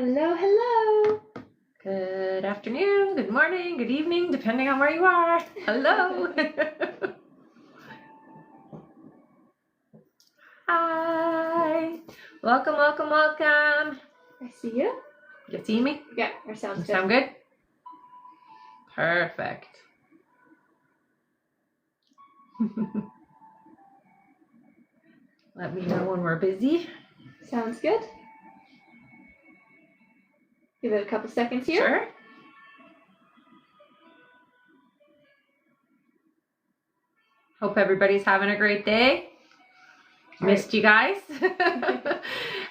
Hello, hello. Good afternoon, good morning, good evening, depending on where you are. Hello. Hi. Welcome, welcome, welcome. I see you. You see me? Yeah, that sounds good. Sound good? Perfect. Let me know when we're busy. Sounds good. Give it a couple seconds here. Sure. Hope everybody's having a great day. Missed you guys.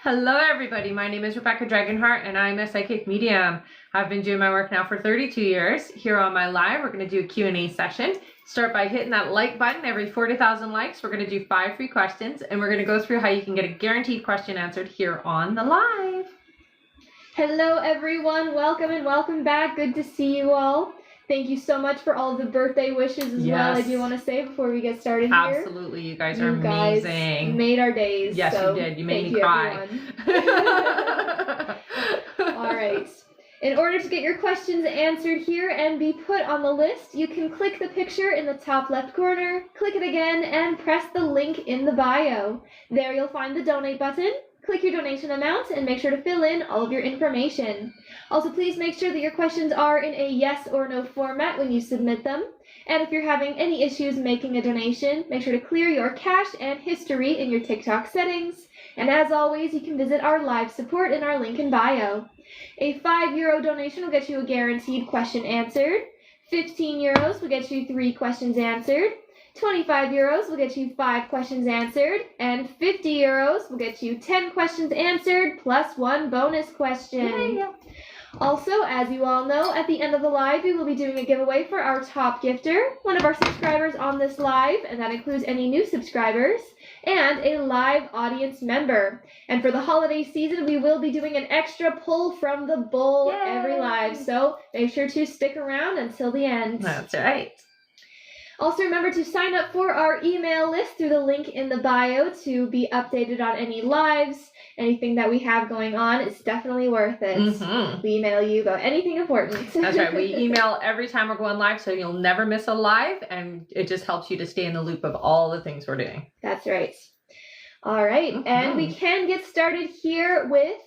Hello everybody, my name is Rebecca Dragonheart and I'm a psychic medium. I've been doing my work now for 32 years. Here on my live, we're going to do a Q&A session. Start by hitting that like button. Every 40,000 likes, we're going to do 5 free questions and we're going to go through how you can get a guaranteed question answered here on the live. Hello everyone, welcome and welcome back. Good to see you all. Thank you so much for all of the birthday wishes as well, I do want to say before we get started here. Absolutely, you guys are amazing. You guys made our days. Yes, so you did. You made me cry. All right. In order to get your questions answered here and be put on the list, you can click the picture in the top left corner, click it again, and press the link in the bio. There you'll find the donate button. Click your donation amount and make sure to fill in all of your information. Also, please make sure that your questions are in a yes or no format when you submit them. And if you're having any issues making a donation, make sure to clear your cache and history in your TikTok settings. And as always, you can visit our live support in our link in bio. A €5 donation will get you a guaranteed question answered. €15 will get you 3 questions answered. €25 will get you 5 questions answered, and €50 will get you 10 questions answered plus 1 bonus question. Yeah. Also, as you all know, at the end of the live, we will be doing a giveaway for our top gifter, one of our subscribers on this live, and that includes any new subscribers, and a live audience member. And for the holiday season, we will be doing an extra pull from the bowl every live, so make sure to stick around until the end. That's right. Also, remember to sign up for our email list through the link in the bio to be updated on any lives, anything that we have going on. It's definitely worth it. We email you about anything important. That's right. We email every time we're going live, so you'll never miss a live, and it just helps you to stay in the loop of all the things we're doing. That's right. All right. And we can get started here with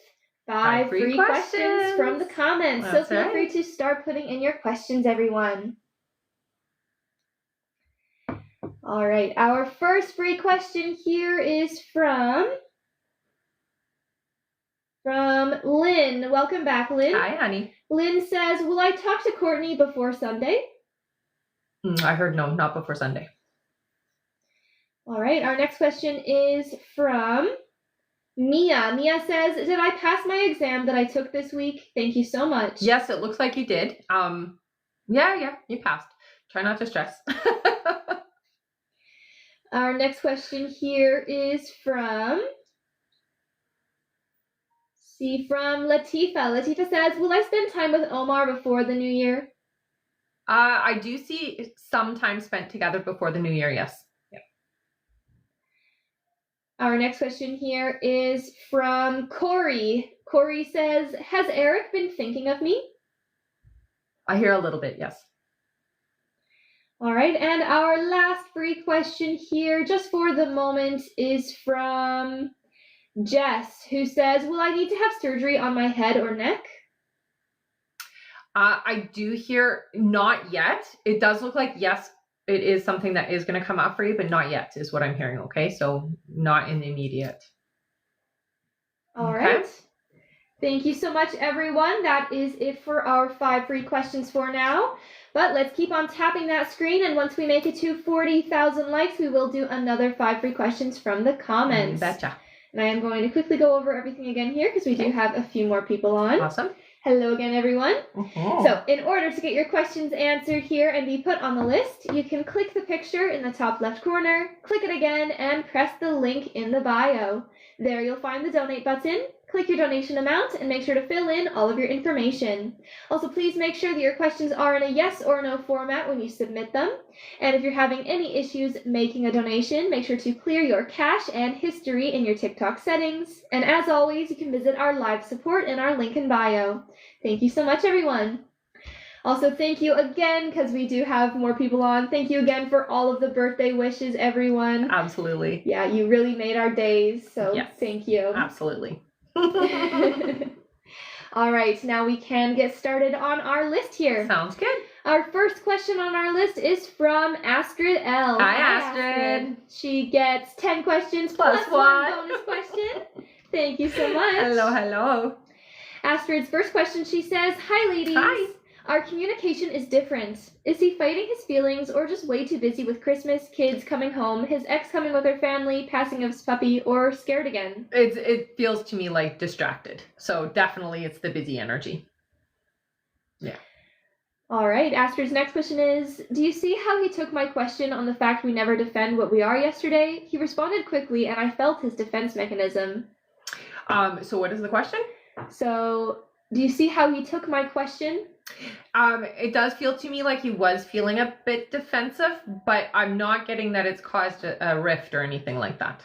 5 free questions from the comments. So feel free to start putting in your questions, everyone. All right, our first free question here is from Lynn. Welcome back, Lynn. Hi, honey. Lynn says, will I talk to Courtney before Sunday? I heard no, not before Sunday. All right, our next question is from Mia. Mia says, did I pass my exam that I took this week? Thank you so much. Yes, it looks like you did. Yeah, you passed. Try not to stress. Our next question here is from Latifa. Latifa says, will I spend time with Omar before the new year? I do see some time spent together before the new year, yes. Yep. Our next question here is from Corey. Corey says, has Eric been thinking of me? I hear a little bit, yes. All right, and our last free question here, just for the moment, is from Jess, who says, will I need to have surgery on my head or neck? I do hear not yet. It does look like, yes, it is something that is going to come up for you, but not yet is what I'm hearing, okay? So not in the immediate. All right. Thank you so much, everyone. That is it for our 5 free questions for now. But let's keep on tapping that screen, and once we make it to 40,000 likes, we will do another 5 free questions from the comments. Betcha. And I am going to quickly go over everything again here because we do have a few more people on. Awesome. Hello again, everyone. So in order to get your questions answered here and be put on the list, you can click the picture in the top left corner, click it again, and press the link in the bio. There you'll find the donate button. Click your donation amount and make sure to fill in all of your information. Also, please make sure that your questions are in a yes or no format when you submit them. And if you're having any issues making a donation, make sure to clear your cache and history in your TikTok settings. And as always, you can visit our live support in our link in bio. Thank you so much, everyone. Also, thank you again, because we do have more people on. Thank you again for all of the birthday wishes, everyone. Absolutely. Yeah, you really made our days, so yes. Thank you. Absolutely. All right, now we can get started on our list here. Sounds good. Our first question on our list is from Astrid L. Hi, Astrid. She gets 10 questions plus one bonus question. Thank you so much. Hello. Astrid's first question, she says, "Hi, ladies. Hi. Our communication is different. Is he fighting his feelings or just way too busy with Christmas, kids coming home, his ex coming with her family, passing of his puppy, or scared again?" It feels to me like distracted. So definitely it's the busy energy. Yeah. All right, Astrid's next question is, "Do you see how he took my question on the fact we never defend what we are yesterday? He responded quickly and I felt his defense mechanism." So what is the question? So, do you see how he took my question? It does feel to me like he was feeling a bit defensive, but I'm not getting that it's caused a rift or anything like that.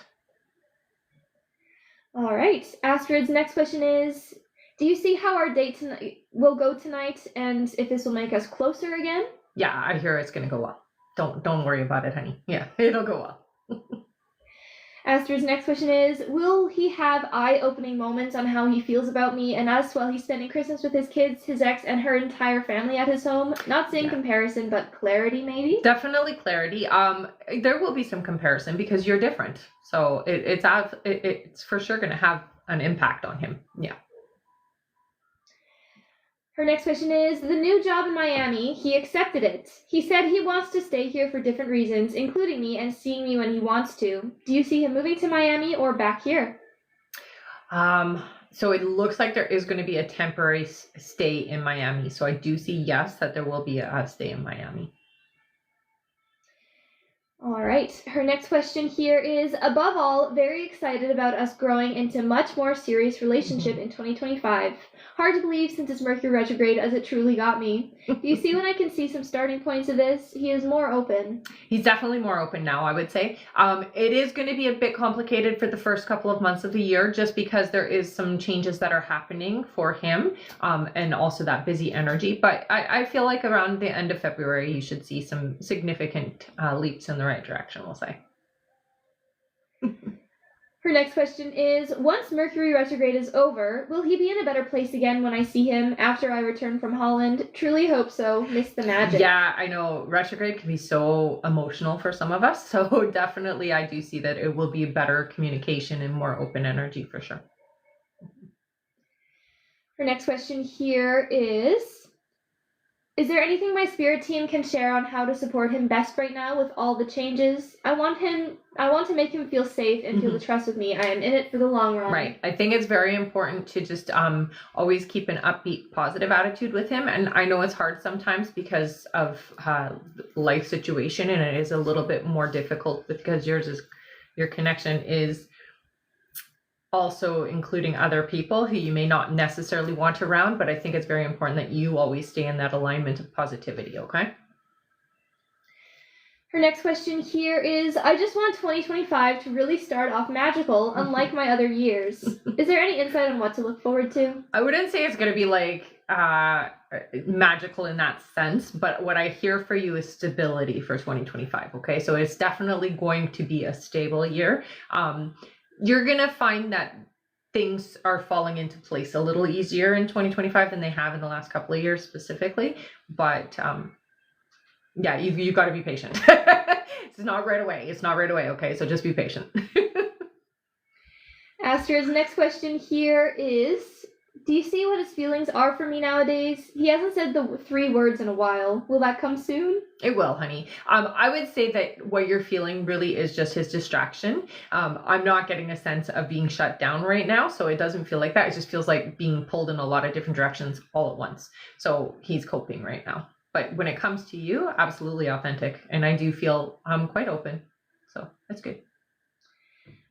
All right. Astrid's next question is, "Do you see how our date tonight will go tonight, and if this will make us closer again?" Yeah, I hear it's gonna go well. Don't worry about it, honey. Yeah, it'll go well. Astrid's next question is, "Will he have eye-opening moments on how he feels about me and us while he's spending Christmas with his kids, his ex, and her entire family at his home?" Not saying comparison, but clarity, maybe? Definitely clarity. There will be some comparison because you're different. So it's for sure going to have an impact on him. Yeah. Her next question is, "The new job in Miami, he accepted it. He said he wants to stay here for different reasons, including me and seeing me when he wants to. Do you see him moving to Miami or back here?" So it looks like there is going to be a temporary stay in Miami. So I do see, yes, that there will be a stay in Miami. All right. Her next question here is, "Above all, very excited about us growing into much more serious relationship in 2025. Hard to believe since it's Mercury retrograde as it truly got me. Do you see when I can see some starting points of this? He is more open." He's definitely more open now, I would say. It is going to be a bit complicated for the first couple of months of the year just because there is some changes that are happening for him and also that busy energy. But I feel like around the end of February, you should see some significant leaps in the right direction, we'll say. Her next question is, "Once Mercury retrograde is over, will he be in a better place again when I see him after I return from Holland? Truly hope so. Miss the magic." Yeah, I know retrograde can be so emotional for some of us. So definitely I do see that it will be better communication and more open energy for sure. Her next question here is there anything my spirit team can share on how to support him best right now with all the changes? I want to make him feel safe and feel the trust with me. I am in it for the long run." Right. I think it's very important to just always keep an upbeat, positive attitude with him. And I know it's hard sometimes because of life situation, and it is a little bit more difficult because your connection is also including other people who you may not necessarily want around, but I think it's very important that you always stay in that alignment of positivity, okay? Her next question here is, "I just want 2025 to really start off magical, unlike my other years. Is there any insight on what to look forward to?" I wouldn't say it's going to be like magical in that sense, but what I hear for you is stability for 2025, okay? So it's definitely going to be a stable year. You're going to find that things are falling into place a little easier in 2025 than they have in the last couple of years specifically. But yeah, you got to be patient. It's not right away. Okay? So just be patient. Astrid's next question here is, "Do you see what his feelings are for me nowadays? He hasn't said the 3 words in a while. Will that come soon?" It will, honey. I would say that what you're feeling really is just his distraction. I'm not getting a sense of being shut down right now, so it doesn't feel like that. It just feels like being pulled in a lot of different directions all at once. So he's coping right now. But when it comes to you, absolutely authentic. And I do feel quite open. So that's good.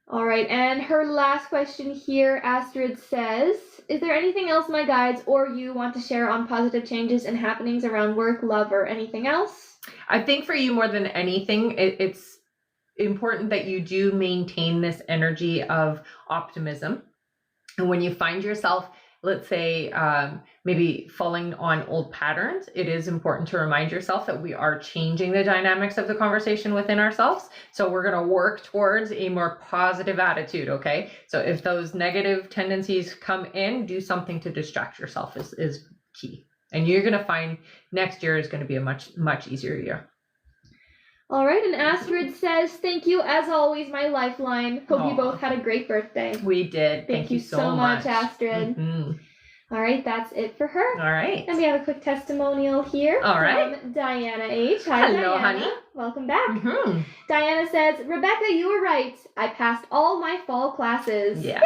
All right, and her last question here, Astrid says, is there anything else my guides or you want to share on positive changes and happenings around work, love, or anything else? I think for you more than anything, it's important that you do maintain this energy of optimism. And when you find yourself, let's say, maybe falling on old patterns, it is important to remind yourself that we are changing the dynamics of the conversation within ourselves. So we're going to work towards a more positive attitude, okay? So if those negative tendencies come in, do something to distract yourself is key. And you're going to find next year is going to be a much, much easier year. All right, and Astrid says, thank you as always, my lifeline. Hope you both had a great birthday. We did. Thank you so much, Astrid. All right, that's it for her. All right. And we have a quick testimonial here from Diana H. Hi, hello, Diana. honey. Welcome back. Diana says, Rebecca, you were right. I passed all my fall classes. Yeah.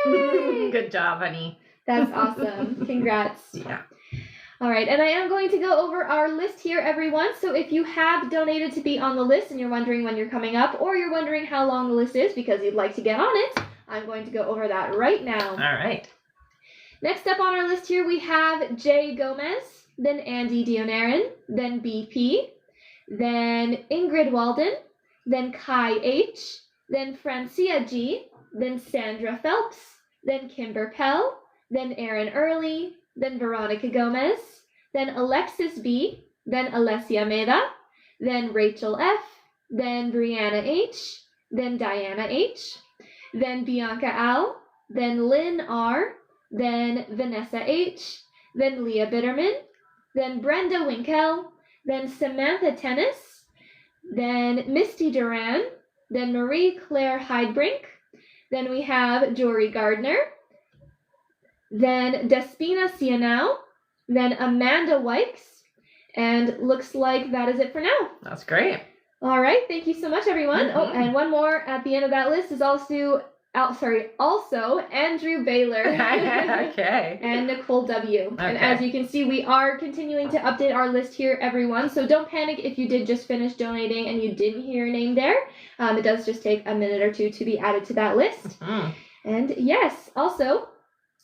Yay! Good job, honey. That's awesome. Congrats. Yeah. All right, and I am going to go over our list here, everyone. So if you have donated to be on the list and you're wondering when you're coming up, or you're wondering how long the list is because you'd like to get on it, I'm going to go over that right now. All right. Next up on our list here, we have Jay Gomez, then Andy Dionarin, then BP, then Ingrid Walden, then Kai H, then Francia G, then Sandra Phelps, then Kimber Pell, then Aaron Early, then Veronica Gomez, then Alexis B, then Alessia Meda, then Rachel F, then Brianna H, then Diana H, then Bianca Al, then Lynn R, then Vanessa H, then Leah Bitterman, then Brenda Winkel, then Samantha Tennis, then Misty Duran, then Marie Claire Heidebrink, then we have Jory Gardner, then Despina Sianau, then Amanda Wykes, and looks like that is it for now. That's great. All right, thank you so much, everyone. Oh, and one more at the end of that list is also Andrew Baylor. Okay. And Nicole W. Okay. And as you can see, we are continuing to update our list here, everyone. So don't panic if you did just finish donating and you didn't hear your name there. It does just take a minute or two to be added to that list. And yes, also,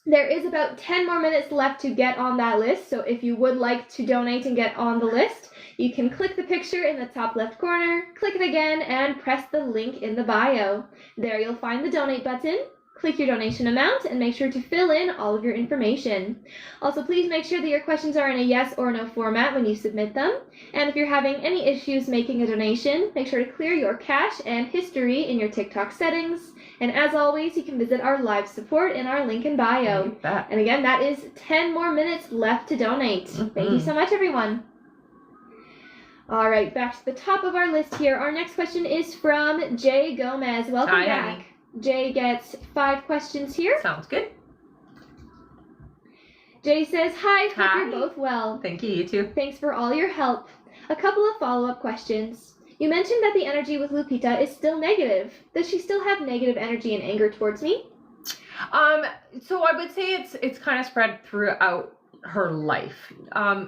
there is about 10 more minutes left to get on that list. So if you would like to donate and get on the list, you can click the picture in the top left corner, click it again, and press the link in the bio. There you'll find the donate button. Click your donation amount and make sure to fill in all of your information. Also, please make sure that your questions are in a yes or no format when you submit them. And if you're having any issues making a donation, make sure to clear your cache and history in your TikTok settings. And as always, you can visit our live support in our link in bio. And again, that is 10 more minutes left to donate. Thank you so much, everyone. All right, back to the top of our list here. Our next question is from Jay Gomez. Welcome back. Honey. Jay gets 5 questions here. Sounds good. Jay says, Hope you're both well. Thank you, you too. Thanks for all your help. A couple of follow-up questions. You mentioned that the energy with Lupita is still negative. Does she still have negative energy and anger towards me? So I would say it's kind of spread throughout her life.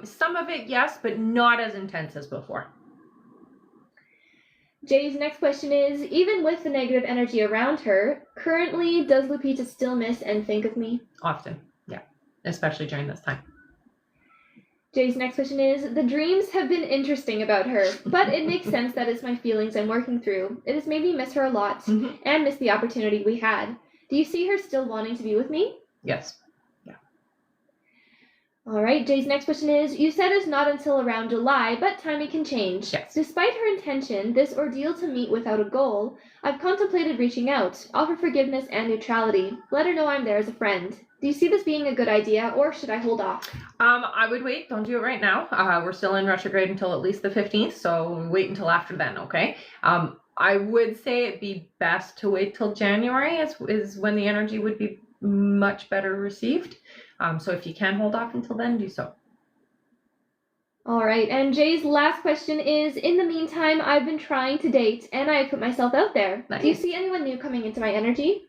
Some of it, yes, but not as intense as before. Jay's next question is, even with the negative energy around her, currently, does Lupita still miss and think of me? Often, yeah. Especially during this time. Jay's next question is, the dreams have been interesting about her, but it makes sense that it's my feelings I'm working through. It has made me miss her a lot, and miss the opportunity we had. Do you see her still wanting to be with me? Yes. All right, Jay's next question is, you said it's not until around July, but timing can change. Yes. Despite her intention, this ordeal to meet without a goal, I've contemplated reaching out, offer forgiveness and neutrality. Let her know I'm there as a friend. Do you see this being a good idea, or should I hold off? I would wait. Don't do it right now. We're still in retrograde until at least the 15th, so wait until after then, okay? I would say it'd be best to wait till January is when the energy would be much better received. So if you can hold off until then, do so. All right, and Jay's last question is, in the meantime, I've been trying to date, and I have put myself out there. Nice. Do you see anyone new coming into my energy?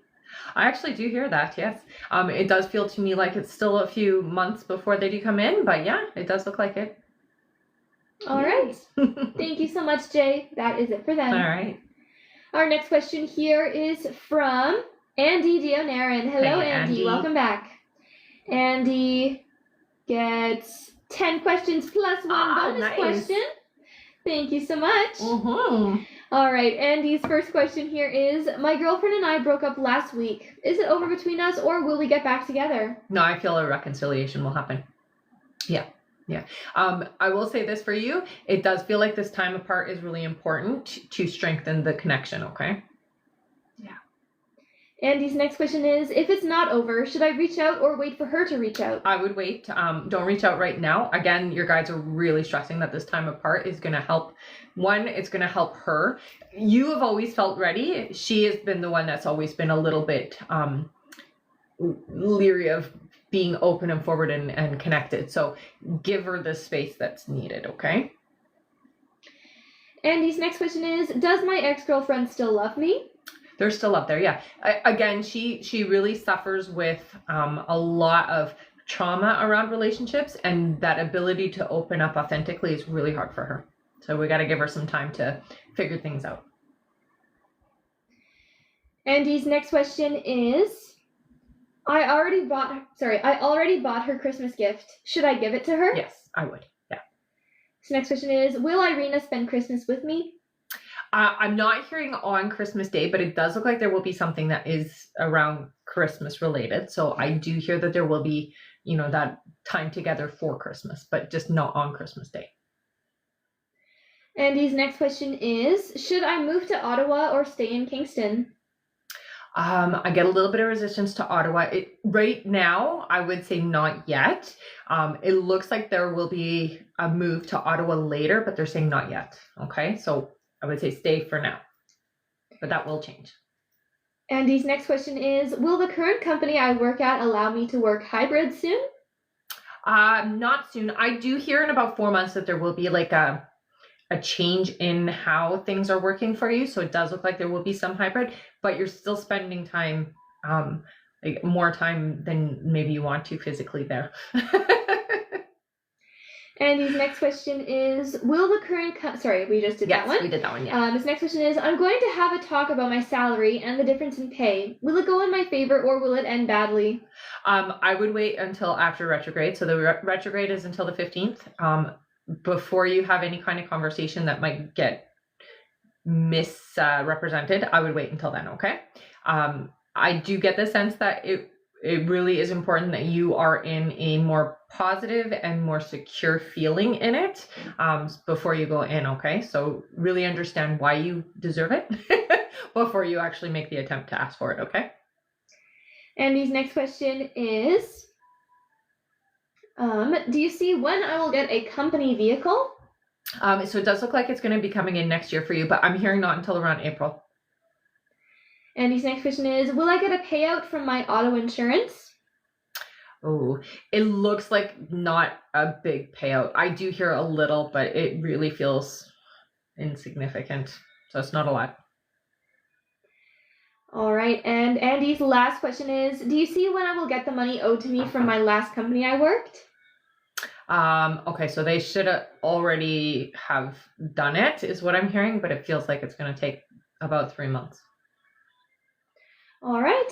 I actually do hear that, yes. It does feel to me like it's still a few months before they do come in, but yeah, it does look like it. All right. Thank you so much, Jay. That is it for them. All right. Our next question here is from Andy Dionaren. Hello, Hey, Andy. Welcome back. Andy gets 10 questions plus one bonus question. Thank you so much. All right, Andy's first question here is, my girlfriend and I broke up last week. Is it over between us or will we get back together? No, I feel a reconciliation will happen. Yeah. I will say this for you. It does feel like this time apart is really important to strengthen the connection, okay? Yeah. Andy's next question is, if it's not over, should I reach out or wait for her to reach out? I would wait. Don't reach out right now. Again, your guides are really stressing that this time apart is going to help. One, it's going to help her. You have always felt ready. She has been the one that's always been a little bit leery of being open and forward and connected. So give her the space that's needed, okay? Andy's next question is, does my ex-girlfriend still love me? They're still up there, yeah. Again, she really suffers with a lot of trauma around relationships, and that ability to open up authentically is really hard for her. So we got to give her some time to figure things out. Andy's next question is, I already bought her Christmas gift. Should I give it to her? Yes, I would. Yeah. So next question is, will Irina spend Christmas with me? I'm not hearing on Christmas Day, but it does look like there will be something that is around Christmas related. So I do hear that there will be, that time together for Christmas, but just not on Christmas Day. Andy's next question is, should I move to Ottawa or stay in Kingston? I get a little bit of resistance to Ottawa. Right now, I would say not yet. It looks like there will be a move to Ottawa later, but they're saying not yet. Okay, so I would say stay for now, but that will change. Andy's next question is, will the current company I work at allow me to work hybrid soon? Not soon. I do hear in about 4 months that there will be like a change in how things are working for you. So it does look like there will be some hybrid, but you're still spending time, like more time than maybe you want to physically there. Andy's next question is, will the current we just did that one. Yes, we did that one, yeah. His next question is, I'm going to have a talk about my salary and the difference in pay. Will it go in my favor or will it end badly? I would wait until after retrograde. So the retrograde is until the 15th. Before you have any kind of conversation that might get misrepresented, I would wait until then, okay? I do get the sense that it really is important that you are in a more positive and more secure feeling in it before you go in, okay? So really understand why you deserve it before you actually make the attempt to ask for it, okay? Andy's next question is, do you see when I will get a company vehicle? So it does look like it's going to be coming in next year for you, but I'm hearing not until around April. Andy's next question is, will I get a payout from my auto insurance? Oh, it looks like not a big payout. I do hear a little, but it really feels insignificant. So it's not a lot. All right. And Andy's last question is, do you see when I will get the money owed to me from my last company I worked? Okay, so they should already have done it, is what I'm hearing, but it feels like it's going to take about 3 months. All right.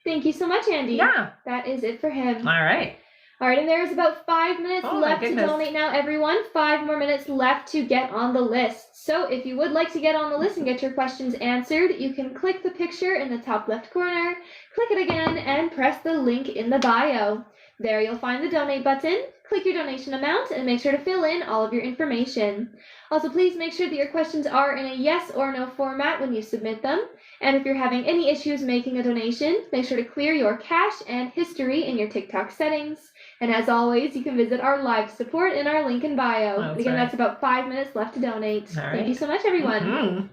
Thank you so much, Andy. Yeah. That is it for him. All right. All right, and there's about 5 minutes left to donate now, everyone. 5 more minutes left to get on the list. So if you would like to get on the list and get your questions answered, you can click the picture in the top left corner, click it again, and press the link in the bio. There you'll find the donate button. Click your donation amount and make sure to fill in all of your information. Also, please make sure that your questions are in a yes or no format when you submit them. And if you're having any issues making a donation, make sure to clear your cache and history in your TikTok settings. And as always, you can visit our live support in our link in bio. That's about 5 minutes left to donate. Thank you so much, everyone. Mm-hmm.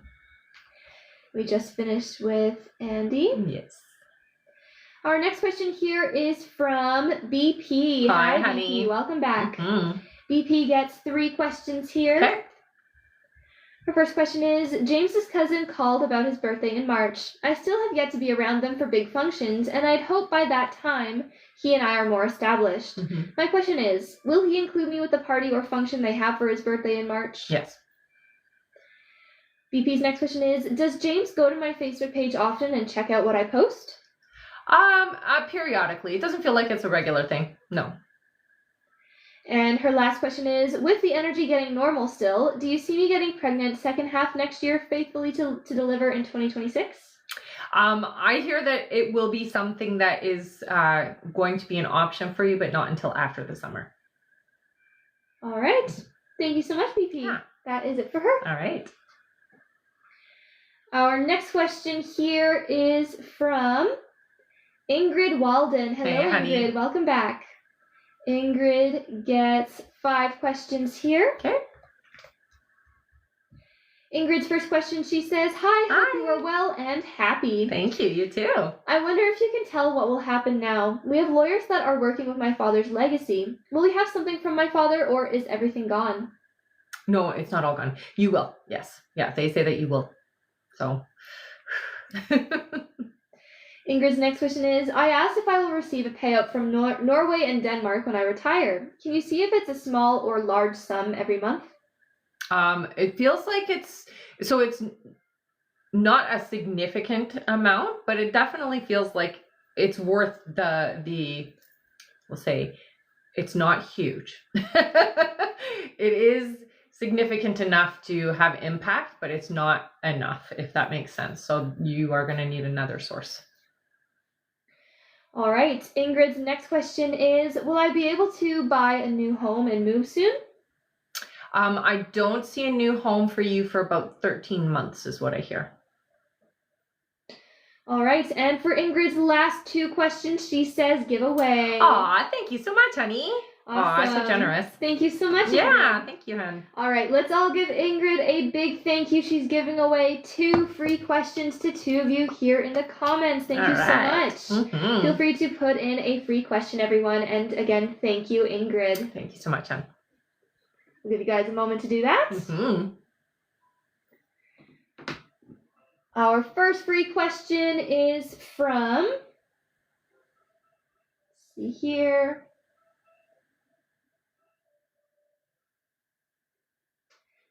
We just finished with Andy. Yes. Our next question here is from BP. Hi, honey. BP. Welcome back. Mm-hmm. BP gets 3 questions here. Okay. Her first question is, James's cousin called about his birthday in March. I still have yet to be around them for big functions, and I'd hope by that time he and I are more established. Mm-hmm. My question is, will he include me with the party or function they have for his birthday in March? Yes. BP's next question is, does James go to my Facebook page often and check out what I post? Periodically. It doesn't feel like it's a regular thing. No. And her last question is, with the energy getting normal still, do you see me getting pregnant second half next year, faithfully to deliver in 2026? I hear that it will be something that is going to be an option for you, but not until after the summer. All right. Thank you so much, BP. Yeah. That is it for her. All right. Our next question here is from Ingrid Walden. Hello, Hey, honey. Ingrid. Welcome back. Ingrid gets 5 questions here. Okay. Ingrid's first question, she says, Hi, hope you are well and happy. Thank you. You too. I wonder if you can tell what will happen now. We have lawyers that are working with my father's legacy. Will we have something from my father, or is everything gone? No, it's not all gone. You will. Yes. Yeah, they say that you will. So. Ingrid's next question is, I asked if I will receive a payout from Norway and Denmark when I retire. Can you see if it's a small or large sum every month? It feels like it's not a significant amount, but it definitely feels like it's worth we'll say it's not huge. It is significant enough to have impact, but it's not enough, if that makes sense. So you are going to need another source. All right. Ingrid's next question is, will I be able to buy a new home and move soon? I don't see a new home for you for about 13 months is what I hear. All right. And for Ingrid's last 2 questions, she says giveaway. Aw, thank you so much, honey. Awesome. Aw, so generous. Thank you so much, Yeah, Ingrid. thank you, hon. All right, let's all give Ingrid a big thank you. She's giving away 2 free questions to 2 of you here in the comments. Thank you so much. Mm-hmm. Feel free to put in a free question, everyone. And again, thank you, Ingrid. Thank you so much, hon. We'll give you guys a moment to do that. Mm-hmm. Our first free question is from, let's see here.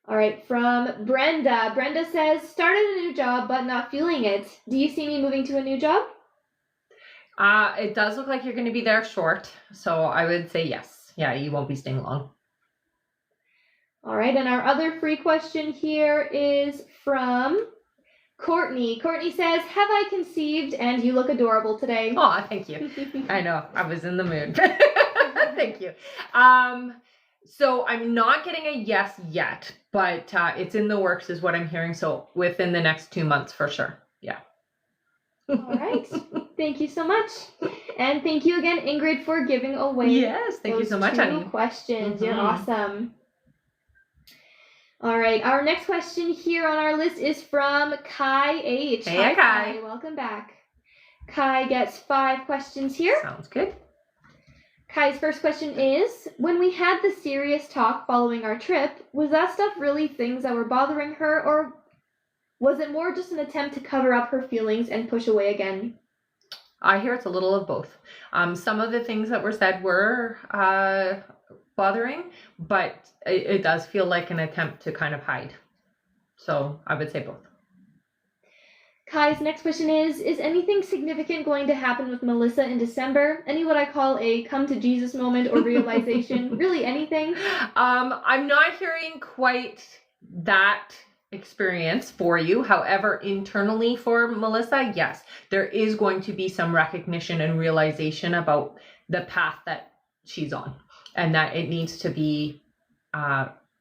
All right, from Brenda. Brenda says, started a new job, but not feeling it. Do you see me moving to a new job? It does look like you're going to be there short, so I would say yes. Yeah, you won't be staying long. All right, and our other free question here is from Courtney. Courtney says, have I conceived and you look adorable today? Aw, thank you. I know, I was in the mood. Thank you. So I'm not getting a yes yet, but it's in the works is what I'm hearing. So within the next 2 months for sure. Yeah. All right. Thank you so much. And thank you again, Ingrid, for giving away yes, thank you so much, honey. questions. Mm-hmm. You're awesome. All right. Our next question here on our list is from Kai H. Hey, Hi, Kai. Welcome back. Kai gets 5 questions here. Sounds good. Kai's first question is, when we had the serious talk following our trip, was that stuff really things that were bothering her, or was it more just an attempt to cover up her feelings and push away again? I hear it's a little of both. Some of the things that were said were bothering, but it does feel like an attempt to kind of hide. So I would say both. Kai's next question is anything significant going to happen with Melissa in December? Any what I call a come to Jesus moment or realization? Really anything? I'm not hearing quite that experience for you. However, internally for Melissa, yes, there is going to be some recognition and realization about the path that she's on and that it needs to be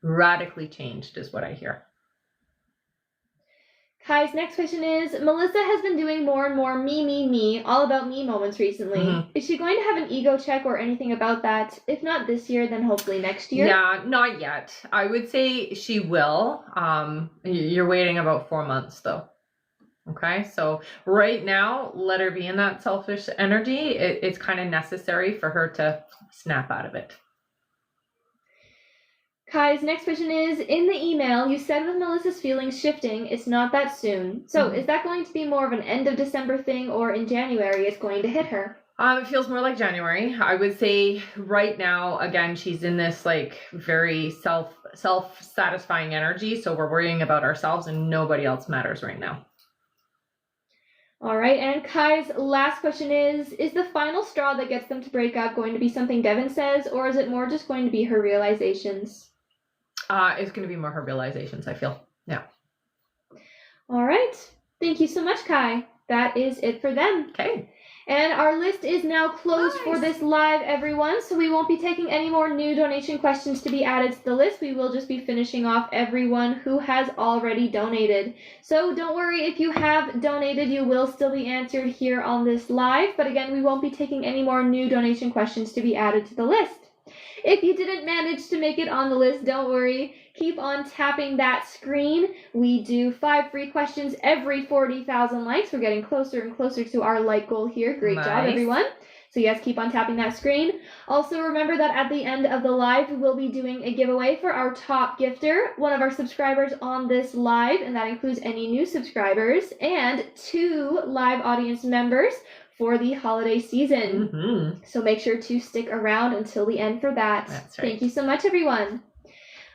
radically changed is what I hear. Kai's next question is, Melissa has been doing more and more me, all about me moments recently. Mm-hmm. Is she going to have an ego check or anything about that? If not this year, then hopefully next year? Yeah, not yet. I would say she will. You're waiting about 4 months though. Okay, so right now, let her be in that selfish energy. It's kind of necessary for her to snap out of it. Kai's next question is, in the email, you said with Melissa's feelings shifting, it's not that soon. So is that going to be more of an end of December thing, or in January it's going to hit her? It feels more like January. I would say right now, again, she's in this like very self-satisfying energy. So we're worrying about ourselves and nobody else matters right now. All right, and Kai's last question is the final straw that gets them to break up going to be something Devin says, or is it more just going to be her realizations? It's going to be more her realizations, I feel. Yeah. All right. Thank you so much, Kai. That is it for them. Okay. And our list is now closed for this live, everyone, so we won't be taking any more new donation questions to be added to the list. We will just be finishing off everyone who has already donated. So don't worry, if you have donated, you will still be answered here on this live. But again, we won't be taking any more new donation questions to be added to the list. If you didn't manage to make it on the list, don't worry. Keep on tapping that screen. We do 5 free questions every 40,000 likes. We're getting closer and closer to our like goal here. Great job, everyone. So yes, keep on tapping that screen. Also remember that at the end of the live, we will be doing a giveaway for our top gifter, one of our subscribers on this live, and that includes any new subscribers, and 2 live audience members for the holiday season. Mm-hmm. So make sure to stick around until the end for that. That's right. Thank you so much, everyone.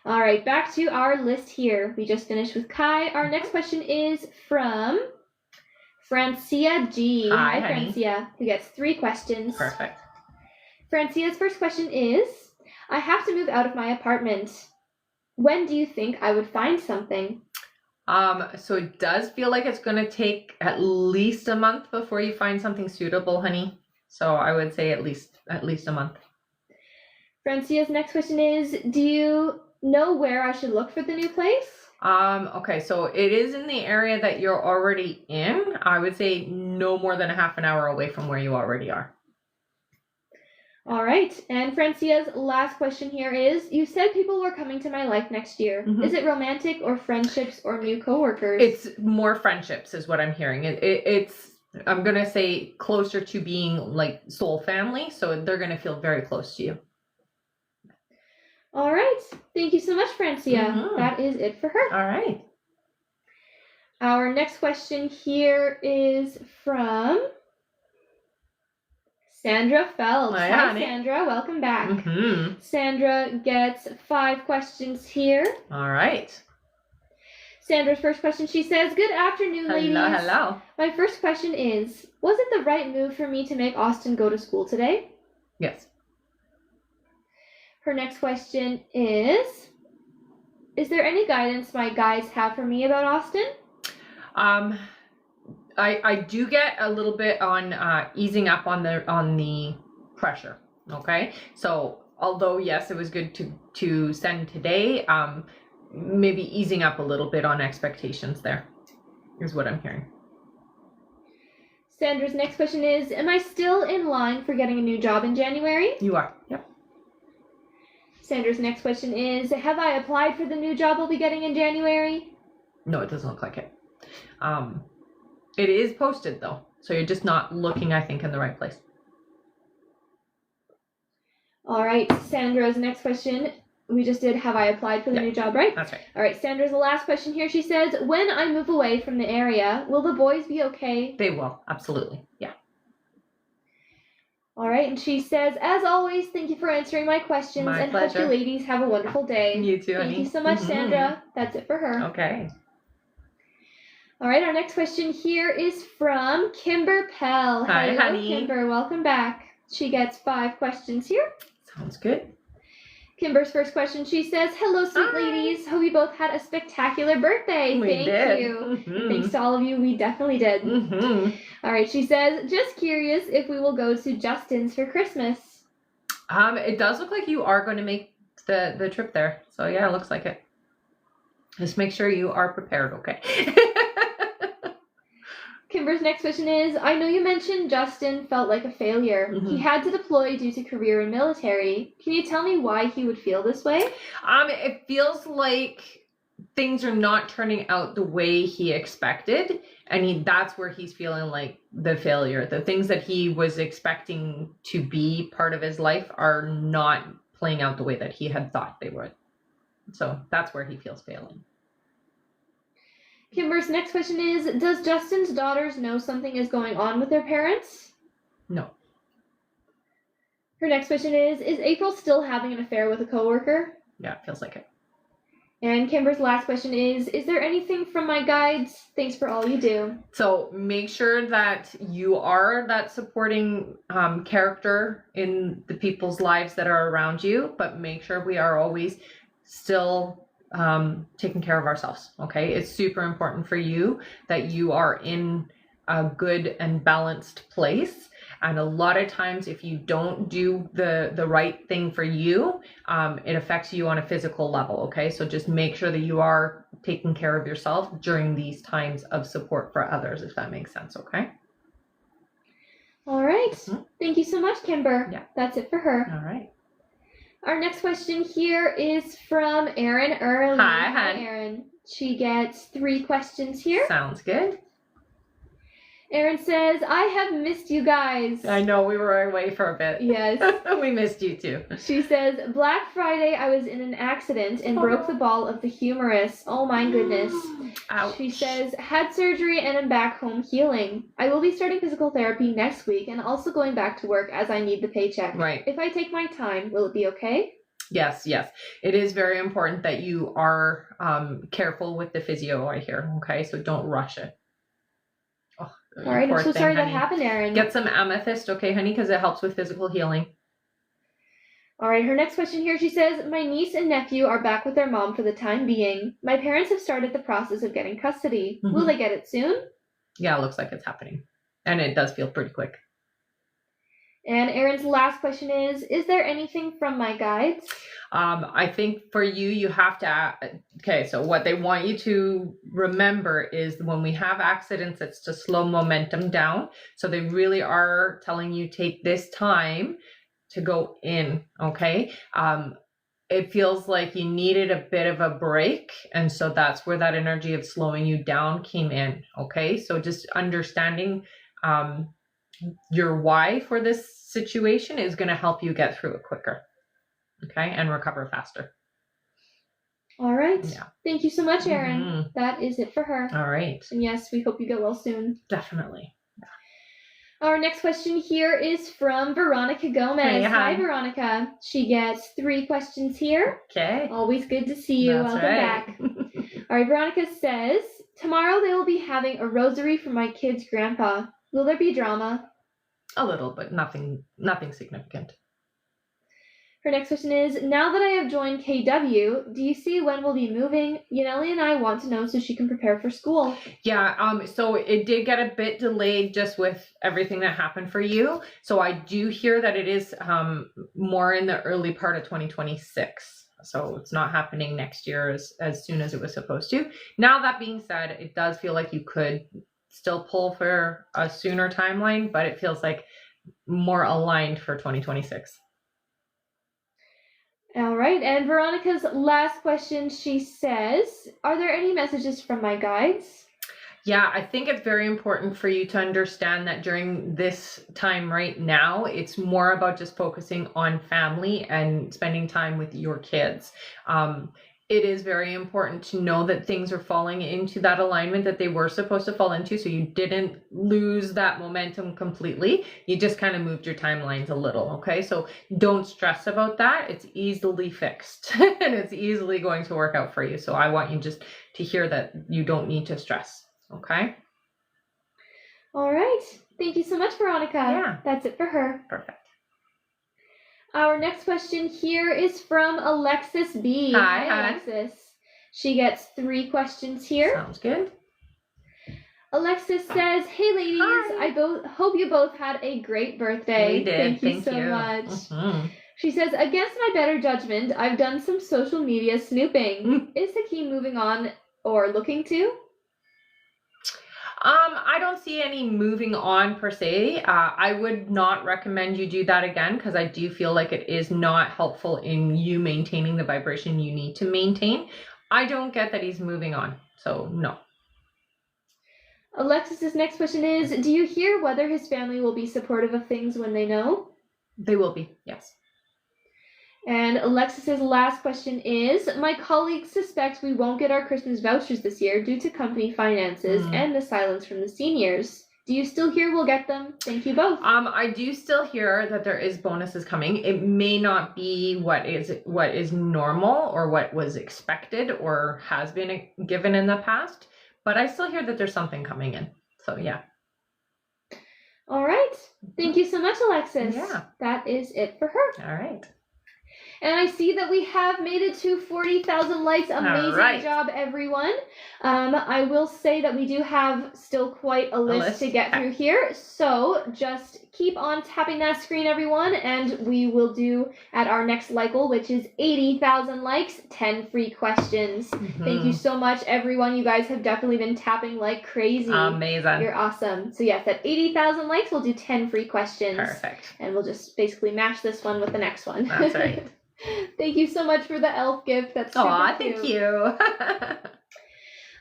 All right, back to our list here. We just finished with Kai. Our next question is from Francia G. Hi, Francia, who gets 3 questions. Perfect. Francia's first question is, I have to move out of my apartment. When do you think I would find something? So it does feel like it's going to take at least a month before you find something suitable, honey. So I would say at least a month. Francia's next question is, do you know where I should look for the new place? Okay, so it is in the area that you're already in. I would say no more than a half an hour away from where you already are. All right, and Francia's last question here is, you said people were coming to my life next year. Mm-hmm. Is it romantic or friendships or new coworkers? It's more friendships is what I'm hearing. It's, I'm going to say closer to being like soul family. So they're going to feel very close to you. All right. Thank you so much, Francia. Mm-hmm. That is it for her. All right. Our next question here is from Sandra Phelps. Hi, Hi, honey. Sandra. Welcome back. Mm-hmm. Sandra gets 5 questions here. All right. Sandra's first question, she says, good afternoon, ladies. Hello. My first question is, was it the right move for me to make Austin go to school today? Yes. Her next question is there any guidance my guides have for me about Austin? I do get a little bit on easing up on the pressure. Okay, so although yes, it was good to send today, maybe easing up a little bit on expectations there is what I'm hearing. Sandra's next question is, am I still in line for getting a new job in January? You are. Yep. Sandra's next question is, have I applied for the new job we'll be getting in January? No, it doesn't look like it. It is posted though, so you're just not looking, I think, in the right place. All right, Sandra's next question. We just did, have I applied for the new job, right? That's right. All right, Sandra's the last question here. She says, when I move away from the area, will the boys be okay? They will, absolutely. Yeah. All right, and she says, as always, thank you for answering my questions. My and pleasure. Hope you ladies have a wonderful day. You too, honey. Thank you so much, Mm-hmm. Sandra. That's it for her. Okay. All right, our next question here is from Kimber Pell. Hi, Hello, honey. Kimber. Welcome back. She gets 5 questions here. Sounds good. Kimber's first question, she says, hello, sweet Hi. ladies. Hope you both had a spectacular birthday. We Thank did. you. Mm-hmm. Thanks to all of you. We definitely did. Mm-hmm. All right, she says, just curious if we will go to Justin's for Christmas. It does look like you are going to make the trip there. So yeah, it looks like it. Just make sure you are prepared, okay? Kimber's next question is, I know you mentioned Justin felt like a failure. Mm-hmm. He had to deploy due to career in military. Can you tell me why he would feel this way? It feels like things are not turning out the way he expected. And that's where he's feeling like the failure. The things that he was expecting to be part of his life are not playing out the way that he had thought they would. So that's where he feels failing. Kimber's next question is, does Justin's daughters know something is going on with their parents? No. Her next question is April still having an affair with a coworker? Yeah, it feels like it. And Kimber's last question is there anything from my guides? Thanks for all you do. So make sure that you are that supporting character in the people's lives that are around you, but make sure we are always still taking care of ourselves. Okay. It's super important for you that you are in a good and balanced place. And a lot of times, if you don't do the right thing for you, it affects you on a physical level. Okay. So just make sure that you are taking care of yourself during these times of support for others, if that makes sense. Okay. All right. Thank you so much, Kimber. Yeah. That's it for her. All right. Our next question here is from Erin Early. Hi, Erin. She gets 3 questions here. Sounds good. Erin says, I have missed you guys. I know, we were away for a bit. Yes. We missed you too. She says, Black Friday, I was in an accident and broke the ball of the humerus. Oh my goodness. Ouch. She says, had surgery and am back home healing. I will be starting physical therapy next week and also going back to work as I need the paycheck. Right. If I take my time, will it be okay? Yes. It is very important that you are careful with the physio, I hear. Okay, so don't rush it. All right, I'm so sorry that happened, Erin. Get some amethyst, okay, honey, because it helps with physical healing. All right, her next question here, she says, my niece and nephew are back with their mom for the time being. My parents have started the process of getting custody. Will they get it soon? Yeah, it looks like it's happening. And it does feel pretty quick. And Erin's last question is there anything from my guides? I think for you have to, okay, so what they want you to remember is when we have accidents, it's to slow momentum down. So they really are telling you take this time to go in, okay? It feels like you needed a bit of a break. And so that's where that energy of slowing you down came in, okay? So just understanding your why for this situation is going to help you get through it quicker. Okay, and recover faster. All right. Yeah. Thank you so much, Erin. That is it for her. All right. And yes, we hope you get well soon. Definitely. Our next question here is from Veronica Gomez. Hey, hi, Veronica. She gets 3 questions here. Okay. Always good to see you. That's Welcome back. All right, Veronica says, tomorrow they will be having a rosary for my kid's grandpa. Will there be drama? A little, but nothing significant. Her next question is, now that I have joined KW, do you see when we'll be moving? Yaneli and I want to know so she can prepare for school. Yeah, so it did get a bit delayed just with everything that happened for you. So I do hear that it is more in the early part of 2026. So it's not happening next year as soon as it was supposed to. Now, that being said, it does feel like you could still pull for a sooner timeline, but it feels like more aligned for 2026. All right, and Veronica's last question, she says, are there any messages from my guides? Yeah, I think it's very important for you to understand that during this time right now, it's more about just focusing on family and spending time with your kids. It is very important to know that things are falling into that alignment that they were supposed to fall into. So you didn't lose that momentum completely. You just kind of moved your timelines a little. Okay. So don't stress about that. It's easily fixed and it's easily going to work out for you. So I want you just to hear that you don't need to stress. Okay. All right. Thank you so much, Veronica. Yeah. That's it for her. Perfect. Our next question here is from Alexis B. Hi, Alexis. She gets 3 questions here. Sounds good. Alexis says, hey ladies, Hi. I hope you both had a great birthday. We did. Thank you so much. Mm-hmm. She says, against my better judgment, I've done some social media snooping. Is Hakeem moving on or looking to? I don't see any moving on per se. I would not recommend you do that again because I do feel like it is not helpful in you maintaining the vibration you need to maintain. I don't get that he's moving on, so no. Alexis's next question is, do you hear whether his family will be supportive of things when they know? They will be, yes. And Alexis's last question is, my colleagues suspect we won't get our Christmas vouchers this year due to company finances and the silence from the seniors. Do you still hear we'll get them? Thank you both. I do still hear that there is bonuses coming. It may not be what is normal or what was expected or has been given in the past, but I still hear that there's something coming in. So yeah. All right. Thank you so much, Alexis. Yeah. That is it for her. All right. And I see that we have made it to 40,000 likes. Amazing job, everyone. I will say that we do have still quite a list to get through here. So just keep on tapping that screen, everyone. And we will do at our next like goal, which is 80,000 likes, 10 free questions. Thank you so much, everyone. You guys have definitely been tapping like crazy. Amazing. You're awesome. So yes, at 80,000 likes, we'll do 10 free questions. Perfect. And we'll just basically match this one with the next one. That's right. Thank you so much for the elf gift. That's super cute. Thank you.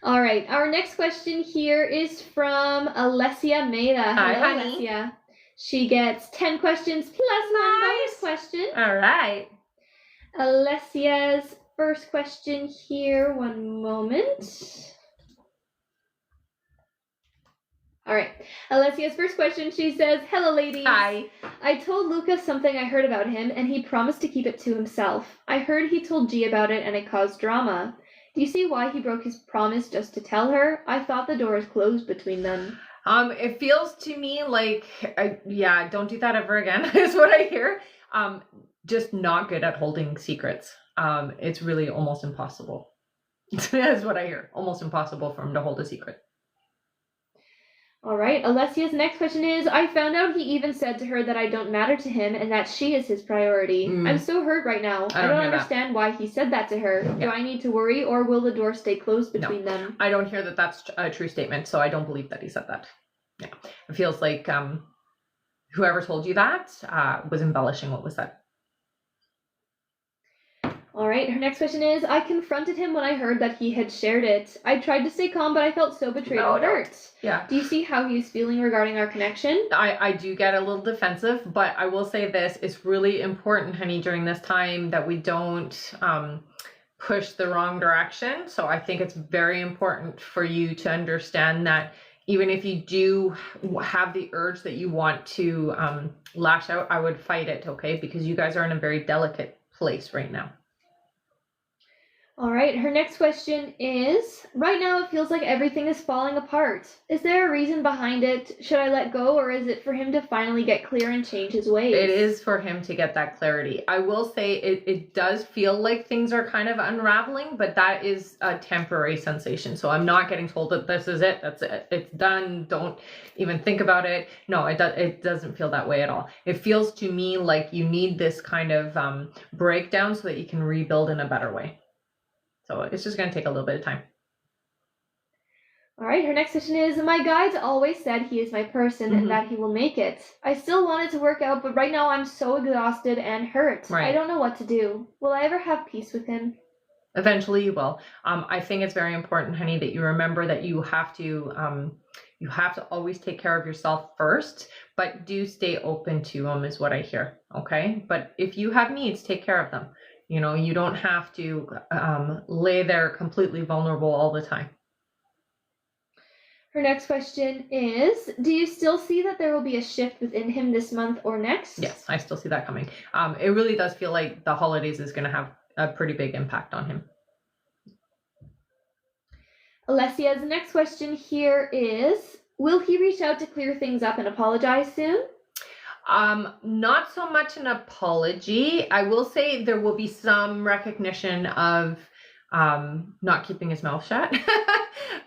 All right. Our next question here is from Alessia Maida. Hi, Hello, honey. Alessia. She gets 10 questions plus one bonus question. All right. Alessia's first question here. One moment. All right. Alessia's first question, she says, "Hello, ladies. Hi. I told Lucas something I heard about him, and he promised to keep it to himself. I heard he told G about it, and it caused drama. Do you see why he broke his promise just to tell her? I thought the door is closed between them." It feels to me like, don't do that ever again, is what I hear. Just not good at holding secrets. It's really almost impossible. That's what I hear. Almost impossible for him to hold a secret. All right. Alessia's next question is, "I found out he even said to her that I don't matter to him and that she is his priority. I'm so hurt right now. I don't understand why he said that to her. Do I need to worry, or will the door stay closed between them?" I don't hear that that's a true statement, so I don't believe that he said that. Yeah. It feels like whoever told you that was embellishing what was said. All right, her next question is, "I confronted him when I heard that he had shared it. I tried to stay calm, but I felt so betrayed and hurt. Yeah. Do you see how he's feeling regarding our connection?" I do get a little defensive, but I will say this, it's really important, honey, during this time that we don't push the wrong direction. So I think it's very important for you to understand that even if you do have the urge that you want to lash out, I would fight it, okay? Because you guys are in a very delicate place right now. All right, her next question is, "Right now it feels like everything is falling apart. Is there a reason behind it? Should I let go, or is it for him to finally get clear and change his ways?" It is for him to get that clarity. I will say it does feel like things are kind of unraveling, but that is a temporary sensation. So I'm not getting told that this is it, that's it, it's done, don't even think about it. No, it doesn't feel that way at all. It feels to me like you need this kind of breakdown so that you can rebuild in a better way. So it's just going to take a little bit of time. All right, her next question is, "My guides always said he is my person and that he will make it. I still want it to work out, but right now I'm so exhausted and hurt. I don't know what to do. Will I ever have peace with him?" Eventually you will. I think it's very important, honey, that you remember that you have to always take care of yourself first, but do stay open to him is what I hear. Okay. But if you have needs, take care of them. You know, you don't have to lay there completely vulnerable all the time. Her next question is, "Do you still see that there will be a shift within him this month or next?" Yes, I still see that coming. It really does feel like the holidays is going to have a pretty big impact on him. Alessia's next question here is, "Will he reach out to clear things up and apologize soon?" Not so much an apology. I will say there will be some recognition of not keeping his mouth shut,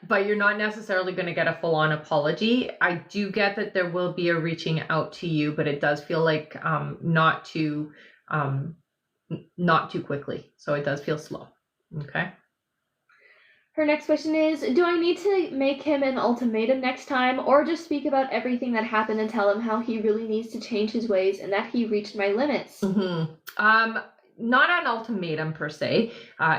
but you're not necessarily going to get a full-on apology. I do get that there will be a reaching out to you, but it does feel like not too quickly. So it does feel slow. Okay. Her next question is, "Do I need to make him an ultimatum next time, or just speak about everything that happened and tell him how he really needs to change his ways and that he reached my limits?" Not an ultimatum per se.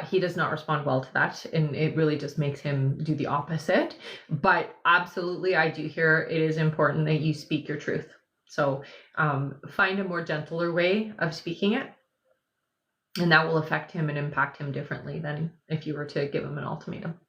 He does not respond well to that, and it really just makes him do the opposite. But absolutely, I do hear it is important that you speak your truth. So find a more gentler way of speaking it. And that will affect him and impact him differently than if you were to give him an ultimatum.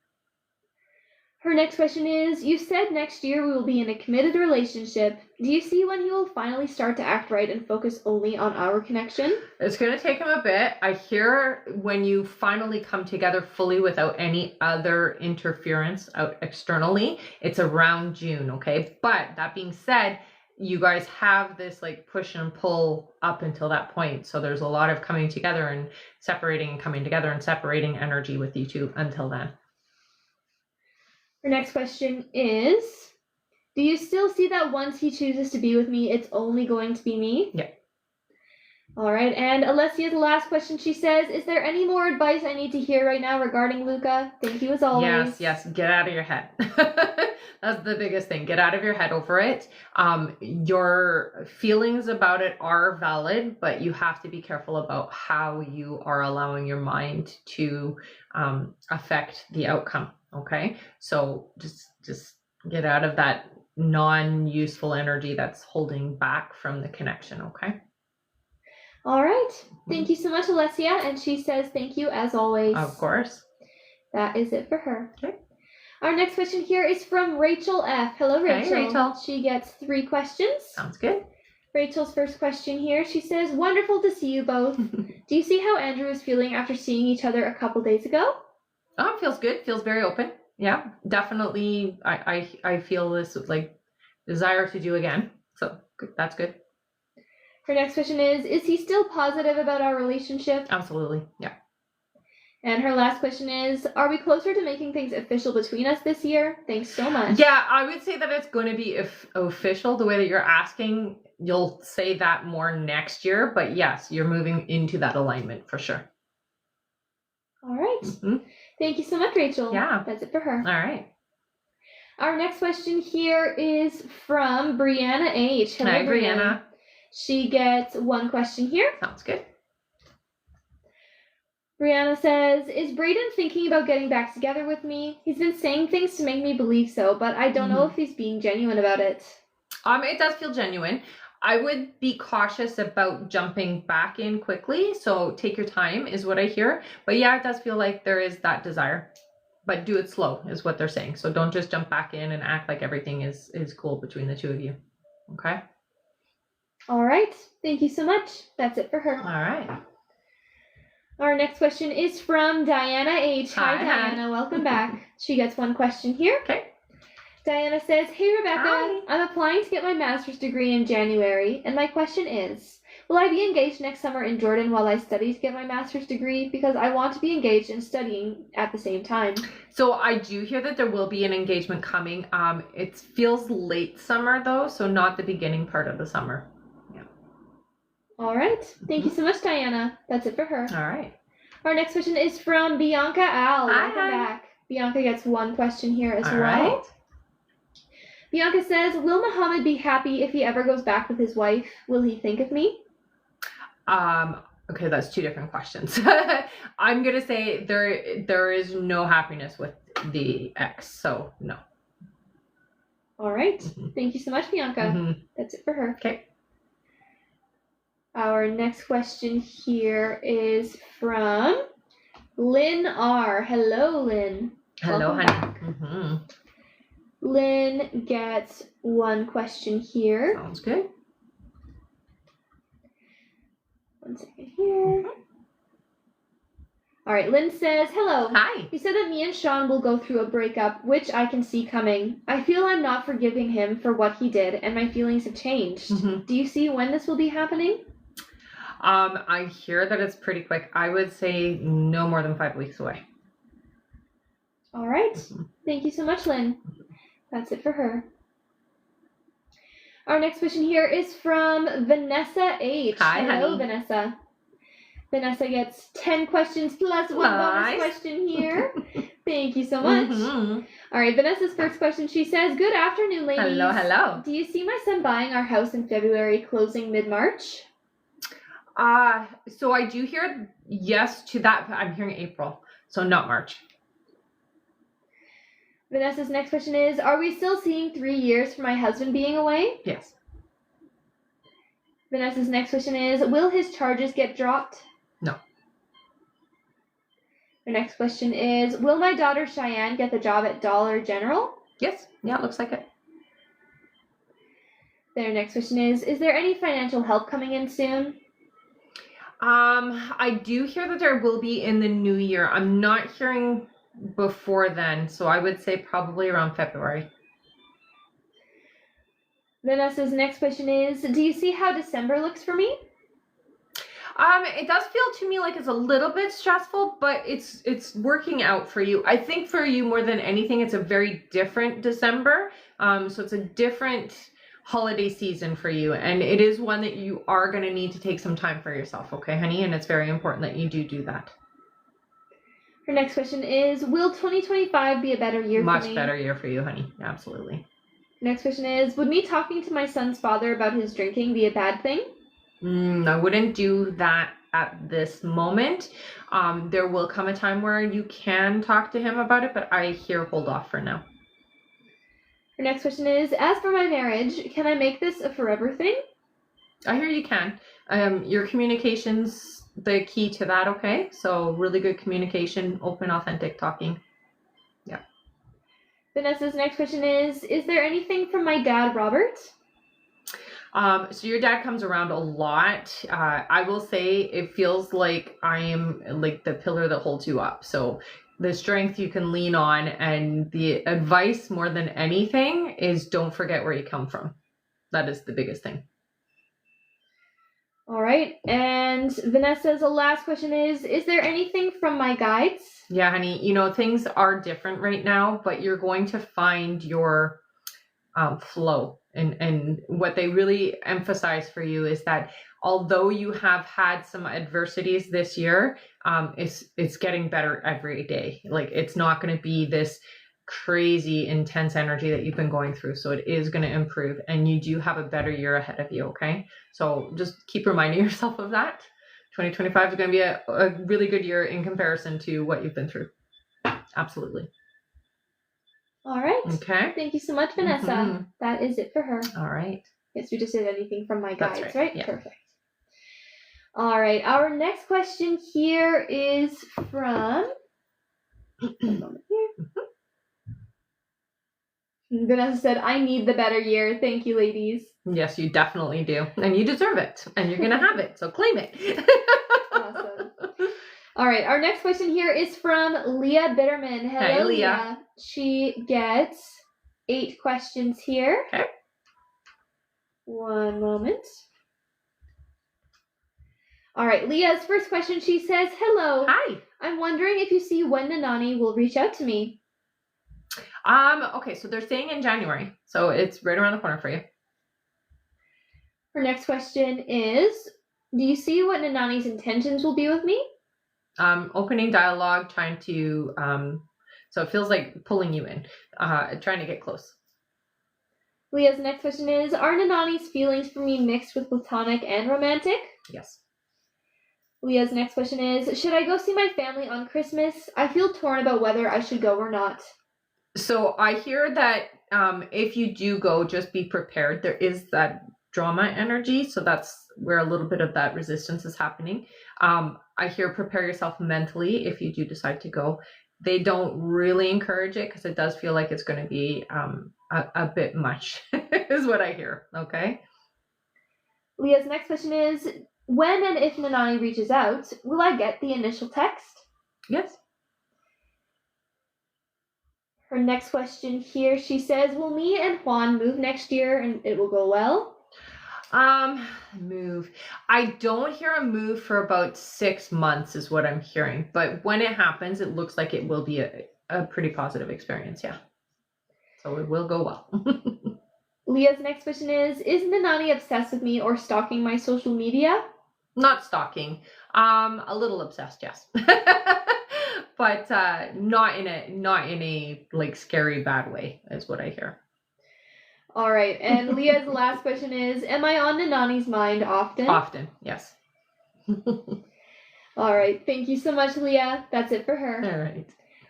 Her next question is, you said next year we will be in a committed relationship. Do you see when he will finally start to act right and focus only on our connection? It's going to take him a bit. I hear when you finally come together fully without any other interference out externally, it's around June, okay? But that being said, you guys have this like push and pull up until that point. So there's a lot of coming together and separating and coming together and separating energy with you two until then. Her next question is, do you still see that once he chooses to be with me, it's only going to be me? Yeah. All right, and Alessia's last question, she says, is there any more advice I need to hear right now regarding Luca? Thank you as always. Yes, get out of your head. That's the biggest thing. Get out of your head over it. Your feelings about it are valid, but you have to be careful about how you are allowing your mind to affect the outcome. Okay, so just get out of that non-useful energy that's holding back from the connection. Okay. All right. Thank you so much, Alessia. And she says thank you as always. Of course. That is it for her. Okay. Our next question here is from Rachel F. Hello, Rachel. Hey, Rachel. She gets 3 questions. Sounds good. Rachel's first question here, she says, wonderful to see you both. Do you see how Andrew is feeling after seeing each other a couple days ago? Oh, feels good. Feels very open. Yeah, definitely. I feel this like desire to do again. So that's good. Her next question is he still positive about our relationship? Absolutely. Yeah. And her last question is, are we closer to making things official between us this year? Thanks so much. Yeah, I would say that it's going to be official the way that you're asking. You'll say that more next year, but yes, you're moving into that alignment for sure. All right. Mm-hmm. Thank you so much, Rachel. Yeah. That's it for her. All right. Our next question here is from Brianna H. Hello, Hi, Brianna. She gets 1 question here. Sounds good. Brianna says, is Brayden thinking about getting back together with me? He's been saying things to make me believe so, but I don't know if he's being genuine about it. It does feel genuine. I would be cautious about jumping back in quickly. So take your time is what I hear. But yeah, it does feel like there is that desire. But do it slow is what they're saying. So don't just jump back in and act like everything is cool between the two of you. Okay? All right. Thank you so much. That's it for her. All right. Our next question is from Diana H. Hi, Hi. Diana. Welcome back. She gets 1 question here. Okay. Diana says, hey, Rebecca. Hi. I'm applying to get my master's degree in January, and my question is, will I be engaged next summer in Jordan while I study to get my master's degree? Because I want to be engaged and studying at the same time. So I do hear that there will be an engagement coming. It feels late summer, though, so not the beginning part of the summer. All right. Thank you so much, Diana. That's it for her. All right. Our next question is from Bianca Al. Hi. Welcome back. Bianca gets 1 question here as All well. right. Bianca says, will Muhammad be happy if he ever goes back with his wife? Will he think of me? Okay, that's 2 different questions. I'm going to say there is no happiness with the ex, so no. All right. Thank you so much, Bianca. That's it for her. Okay. Our next question here is from Lynn R. Hello, Lynn. Hello, Welcome honey. back. Lynn gets 1 question here. Sounds good. 1 second here. All right, Lynn says, hello. Hi. You said that me and Sean will go through a breakup, which I can see coming. I feel I'm not forgiving him for what he did, and my feelings have changed. Do you see when this will be happening? I hear that it's pretty quick. I would say no more than 5 weeks away. All right. Thank you so much, Lynn. That's it for her. Our next question here is from Vanessa H. Hi, Hello, honey. Vanessa. Vanessa gets 10 questions plus 1 bonus question here. Thank you so much. All right, Vanessa's first question, she says, good afternoon, ladies. Hello, hello. Do you see my son buying our house in February, closing mid-March? So I do hear yes to that. I'm hearing April, so not March. Vanessa's next question is, are we still seeing 3 years for my husband being away? Yes. Vanessa's next question is, will his charges get dropped? No. Our next question is, will my daughter Cheyenne get the job at Dollar General? Yes. Yeah, it looks like it. Their next question is there any financial help coming in soon? I do hear that there will be in the new year. I'm not hearing before then, so I would say probably around February. Vanessa's next question is, do you see how December looks for me? It does feel to me like it's a little bit stressful, but it's working out for you. I think for you more than anything, it's a very different December. So it's a different holiday season for you, and it is one that you are going to need to take some time for yourself, okay, honey? And it's very important that you do that. Her next question is, will 2025 be a better year for me? Much better year for you, honey. Absolutely. Next question is, would me talking to my son's father about his drinking be a bad thing? I wouldn't do that at this moment. There will come a time where you can talk to him about it, but I hear hold off for now. Her next question is, as for my marriage, can I make this a forever thing? I hear you can. Your communication's the key to that, okay? So really good communication, open, authentic talking. Yeah. Vanessa's next question is there anything from my dad, Robert? So your dad comes around a lot. I will say it feels like I am like the pillar that holds you up. So the strength you can lean on, and the advice more than anything is don't forget where you come from. That is the biggest thing. All right. And Vanessa's last question is there anything from my guides? Yeah, honey, things are different right now, but you're going to find your flow. And what they really emphasize for you is that although you have had some adversities this year, it's getting better every day. Like, it's not going to be this crazy intense energy that you've been going through. So it is going to improve, and you do have a better year ahead of you. Okay. So just keep reminding yourself of that. 2025 is going to be a really good year in comparison to what you've been through. Absolutely. All right. Okay. Thank you so much, Vanessa. Mm-hmm. That is it for her. All right. Yes, we just did anything from my guides, That's right? Yeah. Perfect. All right. Our next question here is from... One moment here. Vanessa said, I need the better year. Thank you, ladies. Yes, you definitely do. And you deserve it. And you're going to have it. So claim it. Awesome. All right. Our next question here is from Leah Bitterman. Hello, hey, Leah. She gets 8 questions here. Okay. One moment. All right. Leah's first question, she says, hello. Hi. I'm wondering if you see when Nanani will reach out to me. Okay, so they're saying in January, so it's right around the corner for you. Her next question is, do you see what Nanani's intentions will be with me? Opening dialogue, trying to, so it feels like pulling you in, trying to get close. Leah's next question is, are Nanani's feelings for me mixed with platonic and romantic? Yes. Leah's next question is, should I go see my family on Christmas? I feel torn about whether I should go or not. So I hear that if you do go, just be prepared. There is that drama energy. So that's where a little bit of that resistance is happening. I hear prepare yourself mentally if you do decide to go. They don't really encourage it because it does feel like it's going to be a bit much is what I hear. Okay. Leah's next question is, when and if Nanani reaches out, will I get the initial text? Yes. Her next question here, she says, will me and Juan move next year and it will go well? Move. I don't hear a move for about 6 months is what I'm hearing. But when it happens, it looks like it will be a pretty positive experience. Yeah. So it will go well. Leah's next question is Nanani obsessed with me or stalking my social media? Not stalking. A little obsessed, yes. But not in a like scary bad way is what I hear. All right. And Leah's last question is, am I on Nanani's mind often? Often, yes. All right. Thank you so much, Leah. That's it for her. All right.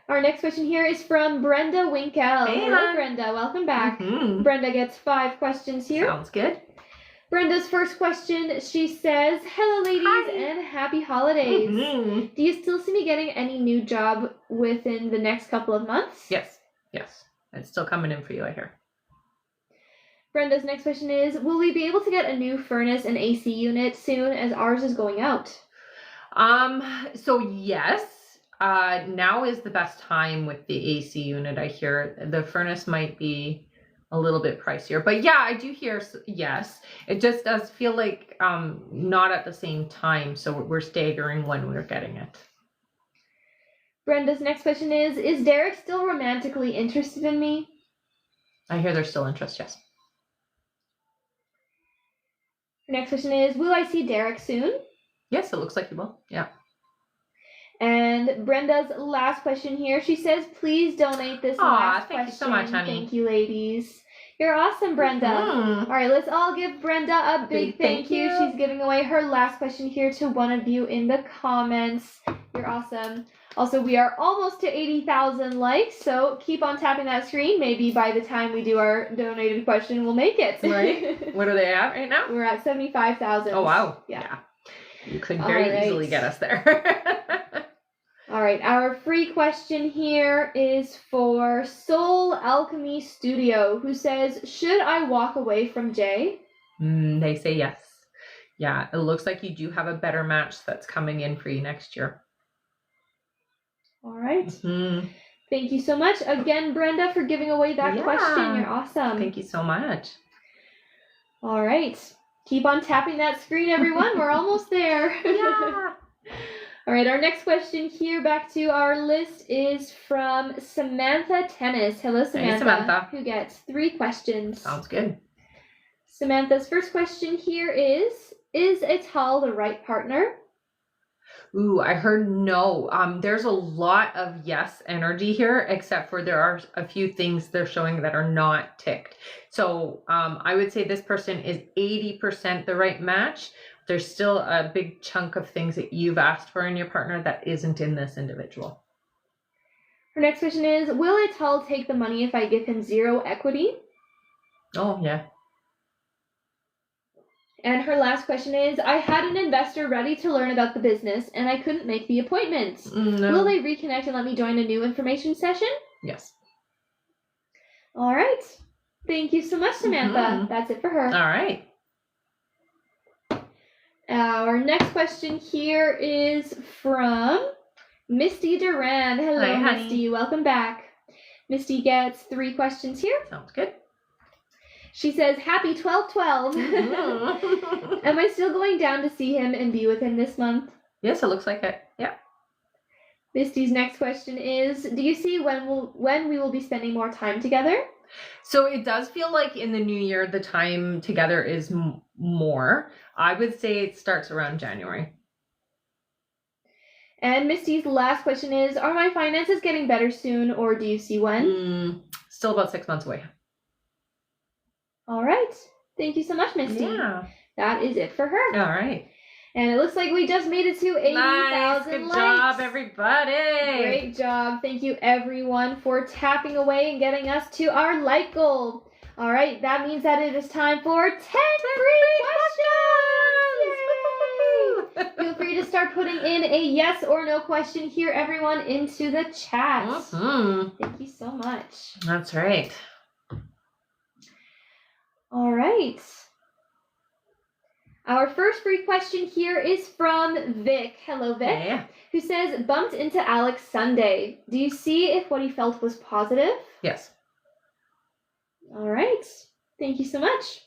Our next question here is from Brenda Winkle. Hey, hello, Brenda. Welcome back. Mm-hmm. Brenda gets 5 questions here. Sounds good. Brenda's first question, she says, "Hello, ladies, Hi. and happy holidays. Mhm. Do you still see me getting any new job within the next couple of months?" Yes. It's still coming in for you, I hear. Brenda's next question is, "Will we be able to get a new furnace and AC unit soon as ours is going out?" So yes, now is the best time with the AC unit, I hear. The furnace might be a little bit pricier, but yeah, I do hear yes. It just does feel like not at the same time, so we're staggering when we're getting it. Brenda's next question is Derek still romantically interested in me?" I hear there's still interest, yes. Her next question is, "Will I see Derek soon?" Yes, it looks like you will. Yeah. And Brenda's last question here, she says, "Please donate this last thank question." you so much, honey. Thank you, ladies. You're awesome, Brenda. All right, let's all give Brenda a big thank you. She's giving away her last question here to one of you in the comments. You're awesome. Also, we are almost to 80,000 likes, so keep on tapping that screen. Maybe by the time we do our donated question, we'll make it. Right? What are they at right now? We're at 75,000. Oh, wow. Yeah. You could very easily get us there. All right, our free question here is for Soul Alchemy Studio, who says, "Should I walk away from Jay?" They say yes. Yeah, it looks like you do have a better match that's coming in for you next year. All right. Thank you so much again, Brenda, for giving away that question. You're awesome. Thank you so much. All right. Keep on tapping that screen, everyone. We're almost there. Yeah. All right, our next question here, back to our list, is from Samantha Tennis. Hello, Samantha. Hey, Samantha. Who gets 3 questions. Sounds good. Samantha's first question here is Atal the right partner? Ooh, I heard no. There's a lot of yes energy here, except for there are a few things they're showing that are not ticked. So I would say this person is 80% the right match. There's still a big chunk of things that you've asked for in your partner that isn't in this individual. Her next question is, will Atal take the money if I give him 0 equity? Oh, yeah. And her last question is, I had an investor ready to learn about the business, and I couldn't make the appointment. No. Will they reconnect and let me join a new information session? Yes. All right. Thank you so much, Samantha. That's it for her. All right. Our next question here is from Misty Duran. Hello, Hi, Misty. honey. Welcome back. Misty gets 3 questions here. Sounds good. She says, "Happy 12/12. Am I still going down to see him and be with him this month?" Yes, it looks like it. Yeah. Misty's next question is, "Do you see when we will be spending more time together?" So it does feel like in the new year, the time together is more. I would say it starts around January. And Misty's last question is, are my finances getting better soon, or do you see when? Still about 6 months away. All right. Thank you so much, Misty. Yeah. That is it for her. All right. And it looks like we just made it to 80,000 nice. Good likes. job, everybody. Great job. Thank you, everyone, for tapping away and getting us to our like goal. All right, that means that it is time for 10 free questions. Yay! Feel free to start putting in a yes or no question here, everyone, into the chat. Thank you so much. That's right. All right. Our first free question here is from Vic. Hello, Vic. Yeah. Who says, bumped into Alex Sunday. Do you see if what he felt was positive? Yes. All right. Thank you so much.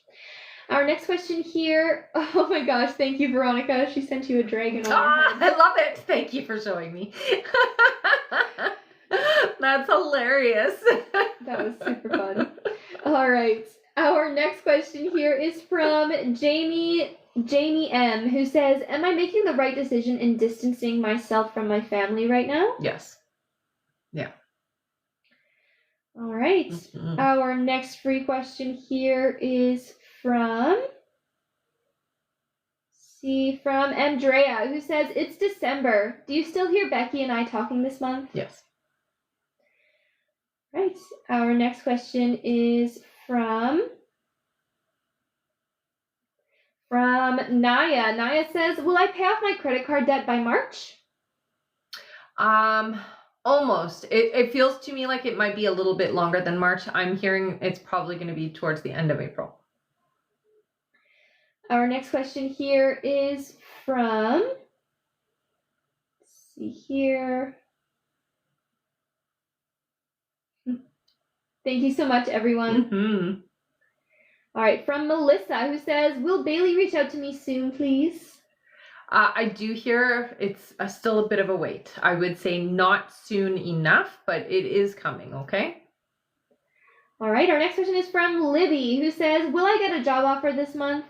Our next question here. Oh my gosh. Thank you, Veronica. She sent you a dragon on your head. I love it. Thank you for showing me. That's hilarious. That was super fun. All right. Our next question here is from Jamie M, who says, am I making the right decision in distancing myself from my family right now? Yes. Yeah. All right. Our next free question here is from Andrea, who says, it's December. Do you still hear Becky and I talking this month? Yes. Right. Our next question is from From Naya. Naya says, will I pay off my credit card debt by March? Almost. It feels to me like it might be a little bit longer than March. I'm hearing it's probably going to be towards the end of April. Our next question here is from, let's see here. Thank you so much, everyone. Mm-hmm. All right, from Melissa, who says, will Bailey reach out to me soon, please? I do hear it's still a bit of a wait. I would say not soon enough, but it is coming, okay? All right, our next question is from Libby, who says, will I get a job offer this month?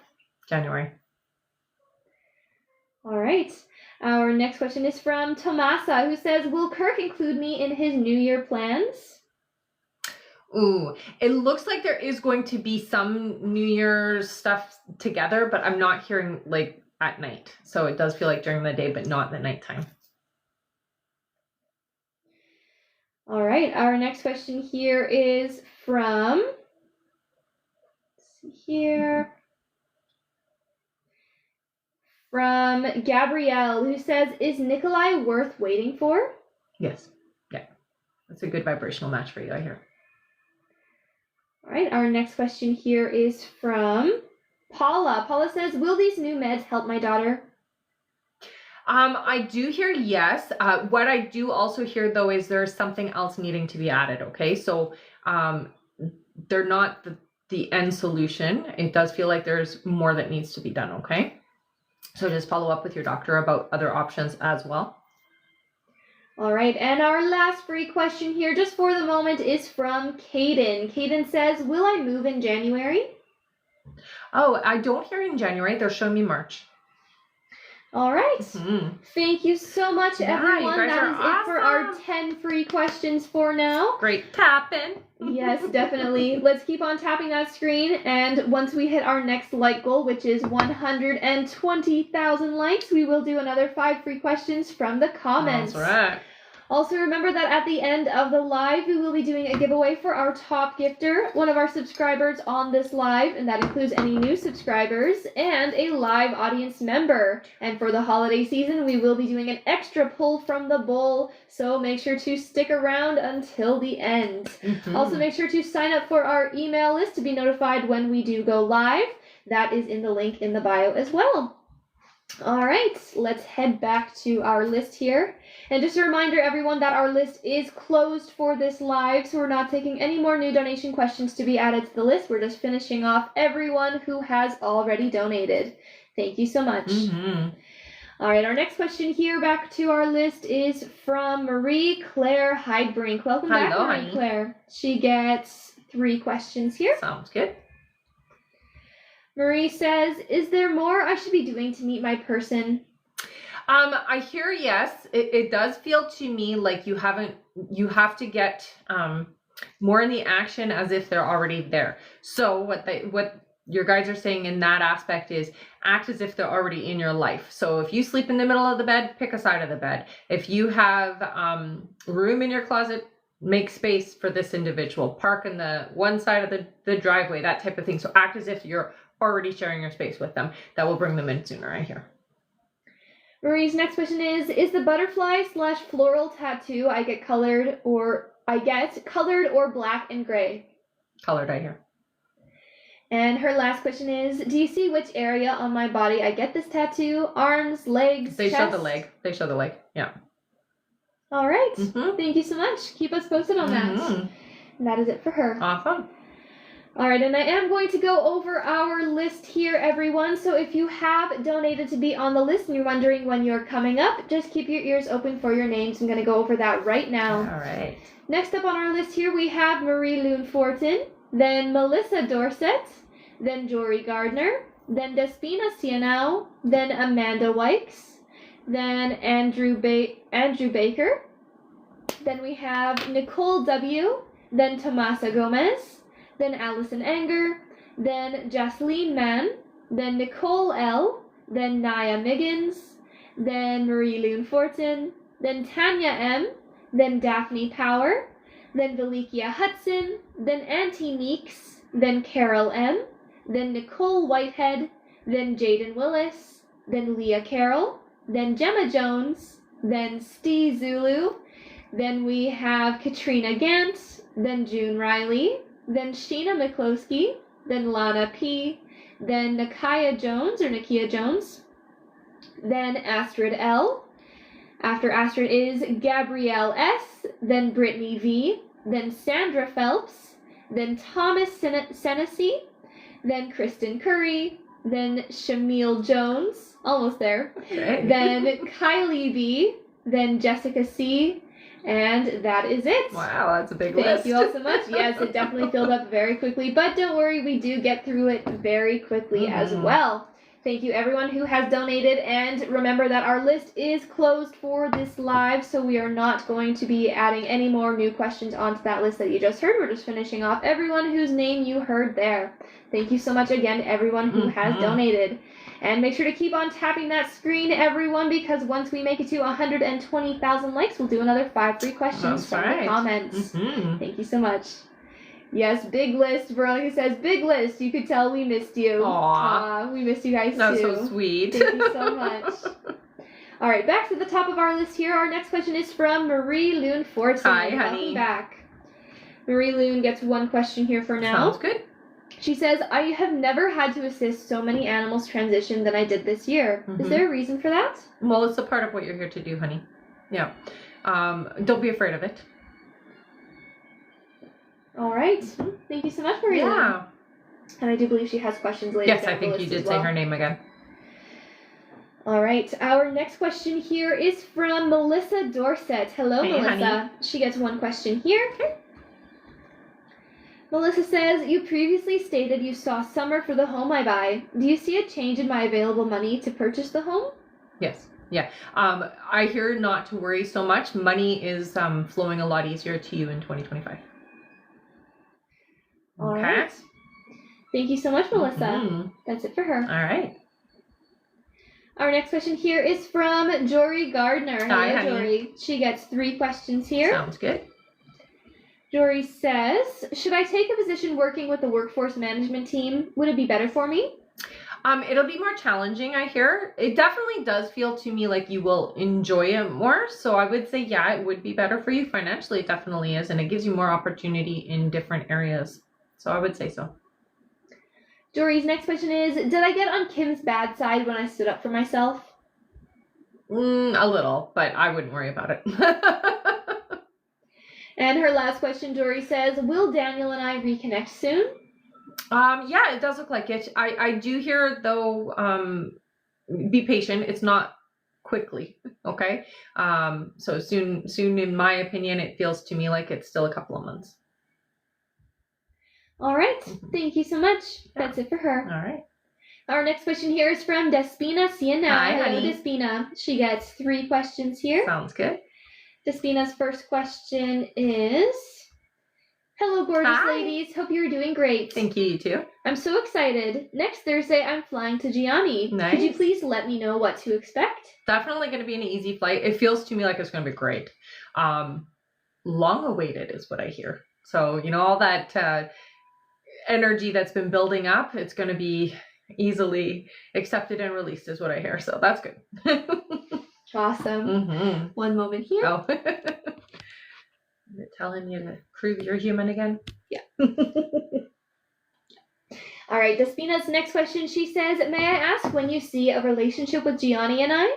January. All right. Our next question is from Tomasa, who says, will Kirk include me in his New Year plans? Ooh, it looks like there is going to be some New Year's stuff together, but I'm not hearing like at night. So it does feel like during the day, but not the nighttime. All right. Our next question here is from, let's see here, from Gabrielle, who says, is Nikolai worth waiting for? Yes. Yeah. That's a good vibrational match for you, I hear. All right. Our next question here is from Paula. Paula says, will these new meds help my daughter? I do hear yes. What I do also hear though is there's something else needing to be added. Okay, so they're not the end solution. It does feel like there's more that needs to be done. Okay, so just follow up with your doctor about other options as well. All right, and our last free question here, just for the moment, is from Caden. Caden says, will I move in January? Oh, I don't hear in January. They're showing me March. All right. Mm-hmm. Thank you so much, everyone. That is awesome. it for our 10 free questions for now. Great tapping. Yes, definitely. Let's keep on tapping that screen. And once we hit our next like goal, which is 120,000 likes, we will do another 5 free questions from the comments. That's right. Also, remember that at the end of the live, we will be doing a giveaway for our top gifter, one of our subscribers on this live, and that includes any new subscribers, and a live audience member. And for the holiday season, we will be doing an extra pull from the bowl, so make sure to stick around until the end. Mm-hmm. Also, make sure to sign up for our email list to be notified when we do go live. That is in the link in the bio as well. All right, let's head back to our list here. And just a reminder, everyone, that our list is closed for this live, so we're not taking any more new donation questions to be added to the list. We're just finishing off everyone who has already donated. Thank you so much. Mm-hmm. All right, our next question here back to our list is from Marie Claire Heidbrink. Welcome back, Marie Claire. She gets 3 questions here. Sounds good. Marie says, is there more I should be doing to meet my person? I hear yes. It does feel to me like you have to get more in the action as if they're already there. So what your guys are saying in that aspect is act as if they're already in your life. So if you sleep in the middle of the bed, pick a side of the bed. If you have room in your closet, make space for this individual. Park in the one side of the driveway, that type of thing. So act as if you're already sharing your space with them. That will bring them in sooner, I hear. Marie's next question is the butterfly/floral tattoo I get colored or black and gray? Colored, I hear. And her last question is, do you see which area on my body I get this tattoo? Arms, legs, They chest? show the leg. Yeah. All right. Mm-hmm. Thank you so much. Keep us posted on that. Mm-hmm. And that is it for her. Awesome. All right, and I am going to go over our list here, everyone. So if you have donated to be on the list and you're wondering when you're coming up, just keep your ears open for your names. I'm going to go over that right now. All right. Next up on our list here, we have Marie Loon Fortin, then Melissa Dorset, then Jory Gardner, then Despina Sienau, then Amanda Wykes, then Andrew Baker, then we have Nicole W., then Tomasa Gomez, then Allison Anger, then Jocelyn Mann, then Nicole L., then Naya Miggins, then Marie Loon Fortin, then Tanya M., then Daphne Power, then Valikia Hudson, then Auntie Meeks, then Carol M., then Nicole Whitehead, then Jaden Willis, then Leah Carroll, then Gemma Jones, then Steve Zulu, then we have Katrina Gant, then June Riley, then Sheena McCloskey, then Lana P, then Nakia Jones, then Astrid L. After Astrid is Gabrielle S, then Brittany V, then Sandra Phelps, then Thomas Senesi, then Kristen Curry, then Shamil Jones, almost there, then Kylie B, then Jessica C, and that is it. Wow, that's a big list. Thank you all so much. Yes, it definitely filled up very quickly, but don't worry, we do get through it very quickly as well. Thank you everyone who has donated, and remember that our list is closed for this live, so we are not going to be adding any more new questions onto that list that you just heard. We're just finishing off everyone whose name you heard there. Thank you so much again to everyone who has donated. And make sure to keep on tapping that screen, everyone, because once we make it to 120,000 likes, we'll do another 5 free questions from the comments. Thank you so much. Yes, big list. Veronica says, big list. You could tell we missed you. Aww. We missed you guys too. That's so sweet. Thank you so much. All right, back to the top of our list here. Our next question is from Marie Loon Fortson. Hi, honey. Welcome back. Marie Loon gets one question here for now. Sounds good. She says, I have never had to assist so many animals transition than I did this year. Is there a reason for that? Well, it's a part of what you're here to do, honey. Yeah. Don't be afraid of it. All right. Thank you so much, Marie. Yeah. And I do believe she has questions later. Yes, I think you did say her name again. All right. Our next question here is from Melissa Dorset. Hello, hey, Melissa. Honey. She gets one question here. Okay. Melissa says, you previously stated you saw summer for the home I buy. Do you see a change in my available money to purchase the home? Yes. Yeah. I hear not to worry so much. Money is flowing a lot easier to you in 2025. All right. Thank you so much, Melissa. That's it for her. All right. Our next question here is from Jory Gardner. Hi, Hello, honey. Jory. She gets 3 questions here. Sounds good. Jory says, should I take a position working with the workforce management team? Would it be better for me? It'll be more challenging, I hear. It definitely does feel to me like you will enjoy it more. So I would say, yeah, it would be better for you financially. It definitely is. And it gives you more opportunity in different areas. So I would say so. Jory's next question is, did I get on Kim's bad side when I stood up for myself? A little, but I wouldn't worry about it. And her last question, Jory says, will Daniel and I reconnect soon? Yeah, it does look like it. I do hear, though, be patient. It's not quickly, okay? So soon, in my opinion, it feels to me like it's still a couple of months. All right. Thank you so much. That's it for her. All right. Our next question here is from Despina Siena. Hi, Hello, honey. Despina. She gets 3 questions here. Sounds good. Despina's first question is, hello, gorgeous Hi. ladies. Hope you're doing great. Thank you, you too. I'm so excited. Next Thursday, I'm flying to Gianni. Nice. Could you please let me know what to expect? Definitely going to be an easy flight. It feels to me like it's going to be great. Long awaited is what I hear. So, all that energy that's been building up, it's going to be easily accepted and released is what I hear. So that's good. Awesome. One moment here. Oh. Is it telling you to prove you're human again? Yeah. All right, Despina's next question, she says, may I ask when you see a relationship with Gianni and I?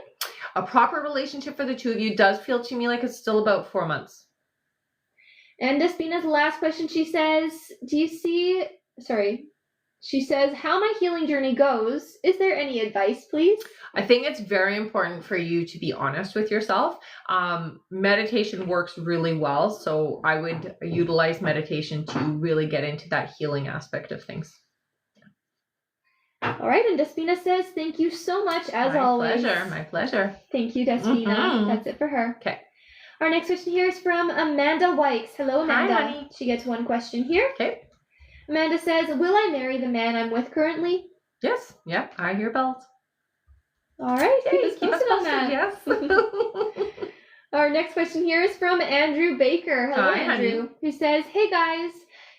A proper relationship for the two of you does feel to me like it's still about 4 months. And Despina's last question, she says, she says, how my healing journey goes. Is there any advice, please? I think it's very important for you to be honest with yourself. Meditation works really well. So I would utilize meditation to really get into that healing aspect of things. All right. And Despina says, thank you so much, as always. My pleasure. Thank you, Despina. That's it for her. Okay. Our next question here is from Amanda Wykes. Hello, Amanda. Hi, honey. She gets 1 question here. Okay. Amanda says, will I marry the man I'm with currently? Yes. Yeah. I hear bells. All right. Keep us Keep us posted on that. Yes. Our next question here is from Andrew Baker. Hello, Hi, Andrew. honey. Who says, hey guys,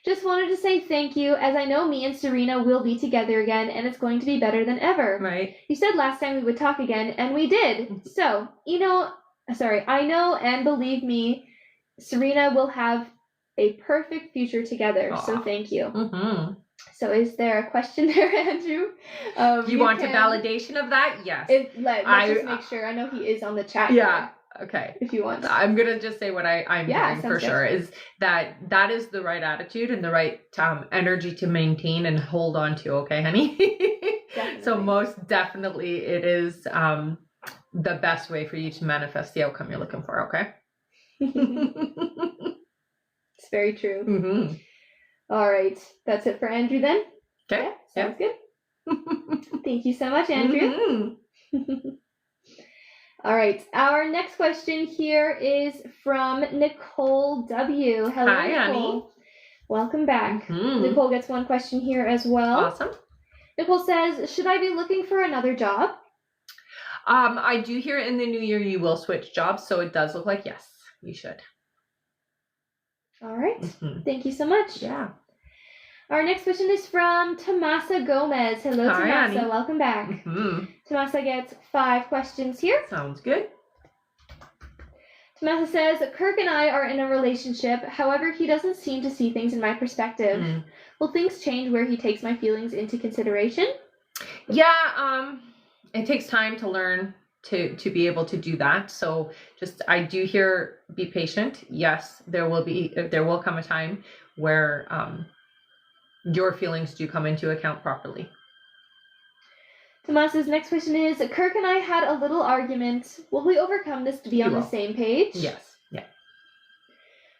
Just wanted to say thank you, as I know me and Serena will be together again, and it's going to be better than ever. Right. You said last time we would talk again, and we did. So, I know and believe me, Serena will have a perfect future together. Aw. So thank you. Mm-hmm. So is there a question there, Andrew? You want a validation of that? Yes. Let's just make sure. I know he is on the chat. Yeah. Here, okay. if you want. I'm going to just say what I'm hearing for good. sure is that is the right attitude and the right energy to maintain and hold on to. Okay, honey? Definitely. So most definitely it is the best way for you to manifest the outcome you're looking for. Okay. It's very true. Mm-hmm. All right. That's it for Andrew then? Okay. Yeah, sounds good. Thank you so much, Andrew. Mm-hmm. All right. Our next question here is from Nicole W. Hello, Hi, Nicole. honey. Welcome back. Mm-hmm. Nicole gets one question here as well. Awesome. Nicole says, should I be looking for another job? I do hear in the new year you will switch jobs, so it does look like yes, you should. All right. Mm-hmm. Thank you so much. Yeah. Our next question is from Tomasa Gomez. Hello, Hi, Tomasa. honey. Welcome back. Mm-hmm. Tomasa gets 5 questions here. Sounds good. Tomasa says, Kirk and I are in a relationship. However, he doesn't seem to see things in my perspective. Mm. Will things change where he takes my feelings into consideration? Yeah, it takes time to learn to be able to do that. So I do hear be patient. Yes, there will come a time where your feelings do come into account properly. Tomasa's next question is, Kirk and I had a little argument. Will we overcome this to be on the same page? Yes. Yeah.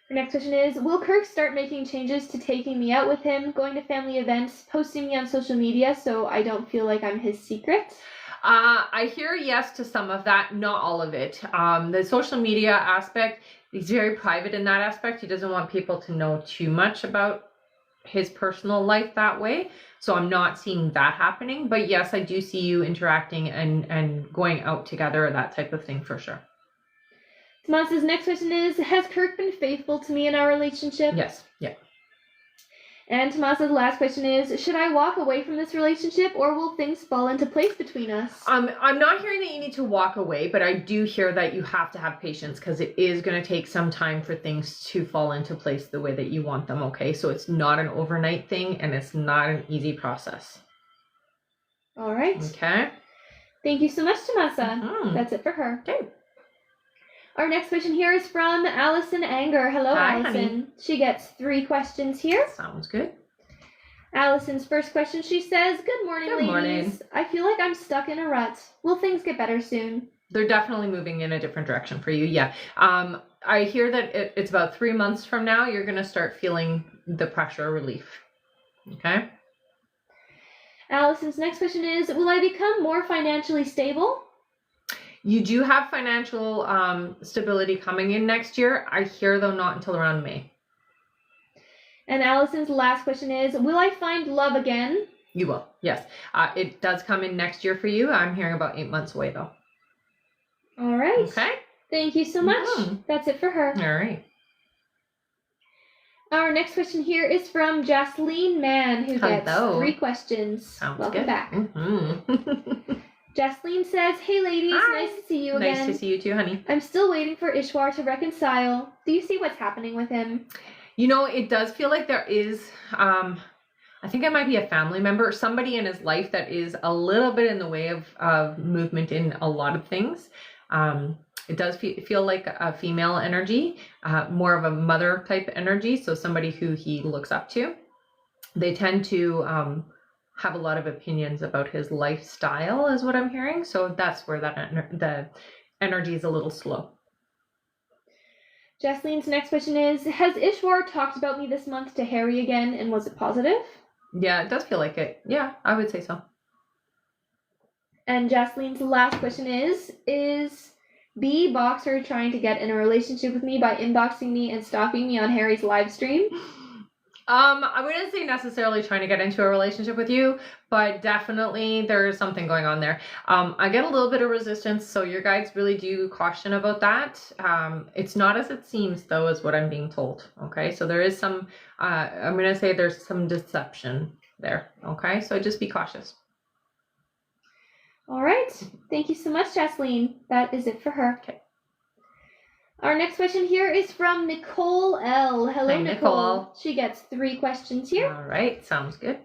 Her next question is, will Kirk start making changes to taking me out with him, going to family events, posting me on social media so I don't feel like I'm his secret? I hear yes to some of that, not all of it. The social media aspect is very private in that aspect. He doesn't want people to know too much about his personal life that way. So I'm not seeing that happening. But yes, I do see you interacting and going out together, that type of thing for sure. Tomasa's next question is, has Kirk been faithful to me in our relationship? Yes. Yeah. And Tomasa's last question is, should I walk away from this relationship or will things fall into place between us? I'm not hearing that you need to walk away, but I do hear that you have to have patience because it is going to take some time for things to fall into place the way that you want them, okay? So it's not an overnight thing and it's not an easy process. All right. Okay. Thank you so much, Tomasa. Mm-hmm. That's it for her. Okay. Our next question here is from Allison Anger. Hello, Hi, Allison. honey. She gets 3 questions here. Sounds good. Allison's first question, she says, good morning, Good ladies. morning. I feel like I'm stuck in a rut. Will things get better soon? They're definitely moving in a different direction for you. Yeah. I hear that it's about 3 months from now, you're going to start feeling the pressure relief. Okay. Allison's next question is, will I become more financially stable? You do have financial stability coming in next year. I hear though not until around May. And Allison's last question is, will I find love again? You will. Yes. It does come in next year for you. I'm hearing about 8 months away though. All right. Okay. Thank you so much. Mm-hmm. That's it for her. All right. Our next question here is from Jasleen Mann, who gets 3 questions. Sounds Welcome good. back. Mm-hmm. Jasleen says, hey ladies, Hi. nice to see you again. Nice to see you too, honey. I'm still waiting for Ishwar to reconcile. Do you see what's happening with him? You know, it does feel like there is, I think it might be a family member or somebody in his life that is a little bit in the way of movement in a lot of things. It does feel like a female energy, more of a mother type energy. So somebody who he looks up to. They tend to have a lot of opinions about his lifestyle is what I'm hearing. So that's where the energy is a little slow. Jasleen's next question is, has Ishwar talked about me this month to Harry again, and was it positive? Yeah, it does feel like it. Yeah, I would say so. And Jasleen's last question is B Boxer trying to get in a relationship with me by inboxing me and stalking me on Harry's live stream? I wouldn't say necessarily trying to get into a relationship with you, but definitely there's something going on there. I get a little bit of resistance, so your guides really do caution about that. It's not as it seems, though, is what I'm being told. Okay, so there is some, I'm going to say there's some deception there. Okay, so just be cautious. All right. Thank you so much, Jasleen. That is it for her. Okay. Our next question here is from Nicole L. Hello, Hi, Nicole. Nicole. She gets 3 questions here. All right, sounds good.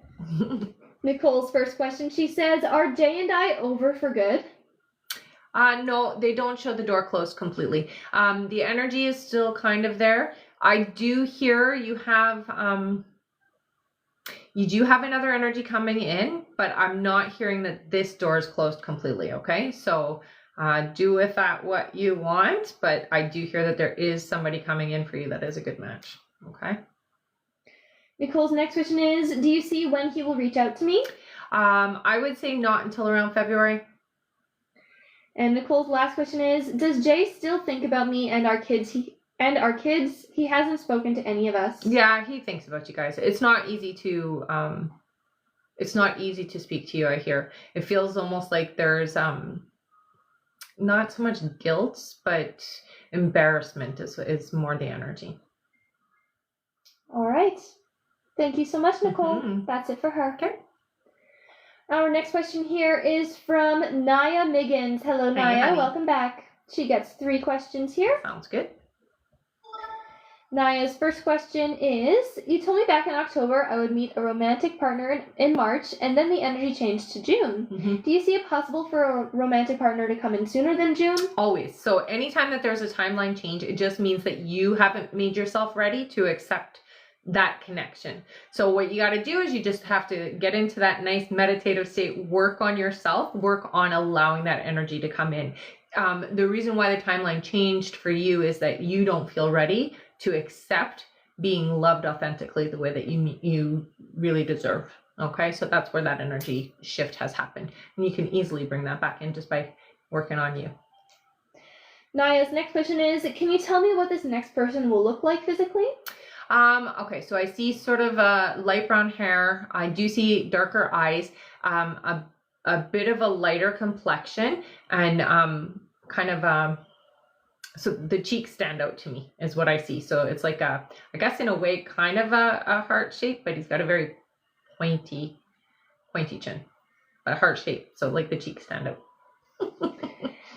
Nicole's first question, she says, are Jay and I over for good? No, they don't show the door closed completely. The energy is still kind of there. I do hear you have another energy coming in, but I'm not hearing that this door is closed completely. Okay, so do with that what you want, but I do hear that there is somebody coming in for you that is a good match. Okay. Nicole's next question is, do you see when he will reach out to me? I would say not until around February. And Nicole's last question is, does Jay still think about me and our kids? He hasn't spoken to any of us. Yeah, he thinks about you guys. It's not easy to speak to you, I hear. It feels almost like there's not so much guilt, but embarrassment is more the energy. All right. Thank you so much, Nicole. Mm-hmm. That's it for her. Okay. Our next question here is from Naya Miggins. Hello, Naya. Honey. Welcome back. She gets 3 questions here. Sounds good. Naya's first question is, you told me back in October I would meet a romantic partner in March, and then the energy changed to June. Mm-hmm. Do you see it possible for a romantic partner to come in sooner than June? Always. So anytime that there's a timeline change, it just means that you haven't made yourself ready to accept that connection. So what you got to do is you just have to get into that nice meditative state, work on yourself, work on allowing that energy to come in. The reason why the timeline changed for you is that you don't feel ready to accept being loved authentically the way that you really deserve. Okay, so that's where that energy shift has happened. And you can easily bring that back in just by working on you. Naya's next question is, can you tell me what this next person will look like physically? Okay, so I see sort of light brown hair. I do see darker eyes, a bit of a lighter complexion, and so the cheeks stand out to me is what I see. So it's like I guess in a way, kind of a heart shape, but he's got a very pointy chin, a heart shape. So like the cheeks stand out.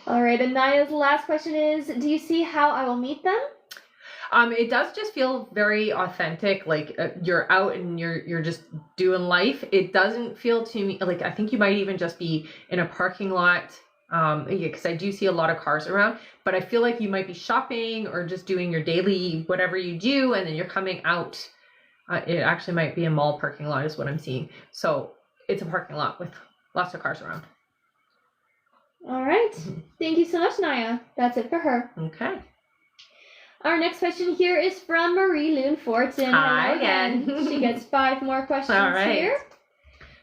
All right, and Naya's last question is, do you see how I will meet them? It does just feel very authentic, like you're out and you're just doing life. It doesn't feel to me like, I think you might even just be in a parking lot, because I do see a lot of cars around, but I feel like you might be shopping or just doing your daily whatever you do, and then you're coming out. It actually might be a mall parking lot is what I'm seeing. So it's a parking lot with lots of cars around. All right. Mm-hmm. Thank you so much, Naya. That's it for her. Okay. Our next question here is from Marie Loon Fortin. Hi again. She gets 5 more questions here.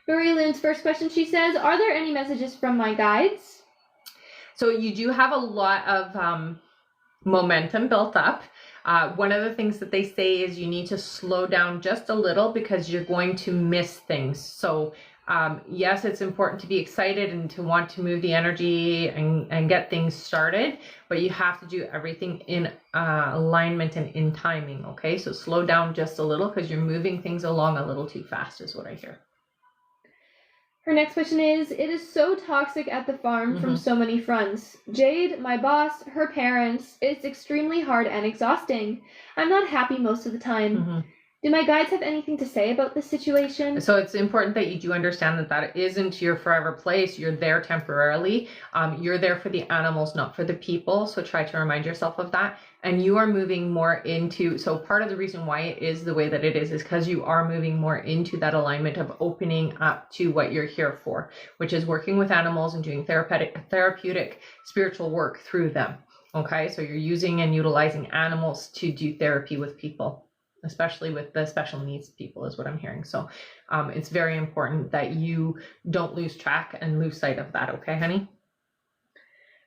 Marie Loon's first question, she says, are there any messages from my guides? So you do have a lot of momentum built up. One of the things that they say is you need to slow down just a little because you're going to miss things. So yes, it's important to be excited and to want to move the energy and get things started, but you have to do everything in alignment and in timing, okay? So slow down just a little because you're moving things along a little too fast is what I hear. Her next question is, it is so toxic at the farm from so many fronts. Jade, my boss, her parents, it's extremely hard and exhausting. I'm not happy most of the time. Do my guides have anything to say about this situation? So it's important that you do understand that that isn't your forever place. You're there temporarily. You're there for the animals, not for the people. So try to remind yourself of that. And you are moving more into, so part of the reason why it is the way that it is because you are moving more into that alignment of opening up to what you're here for, which is working with animals and doing therapeutic spiritual work through them. Okay, so you're using and utilizing animals to do therapy with people, especially with the special needs people is what I'm hearing. So it's very important that you don't lose track and lose sight of that. Okay, honey?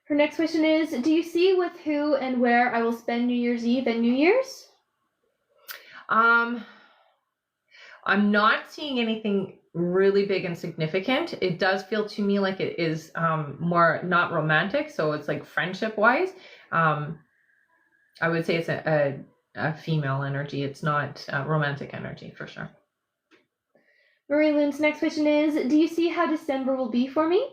Her next question is, do you see with who and where I will spend New Year's Eve and New Year's? I'm not seeing anything really big and significant. It does feel to me like it is more not romantic, so it's like friendship wise. I would say it's a female energy. It's not romantic energy for sure. Marie Loon's next question is, do you see how December will be for me?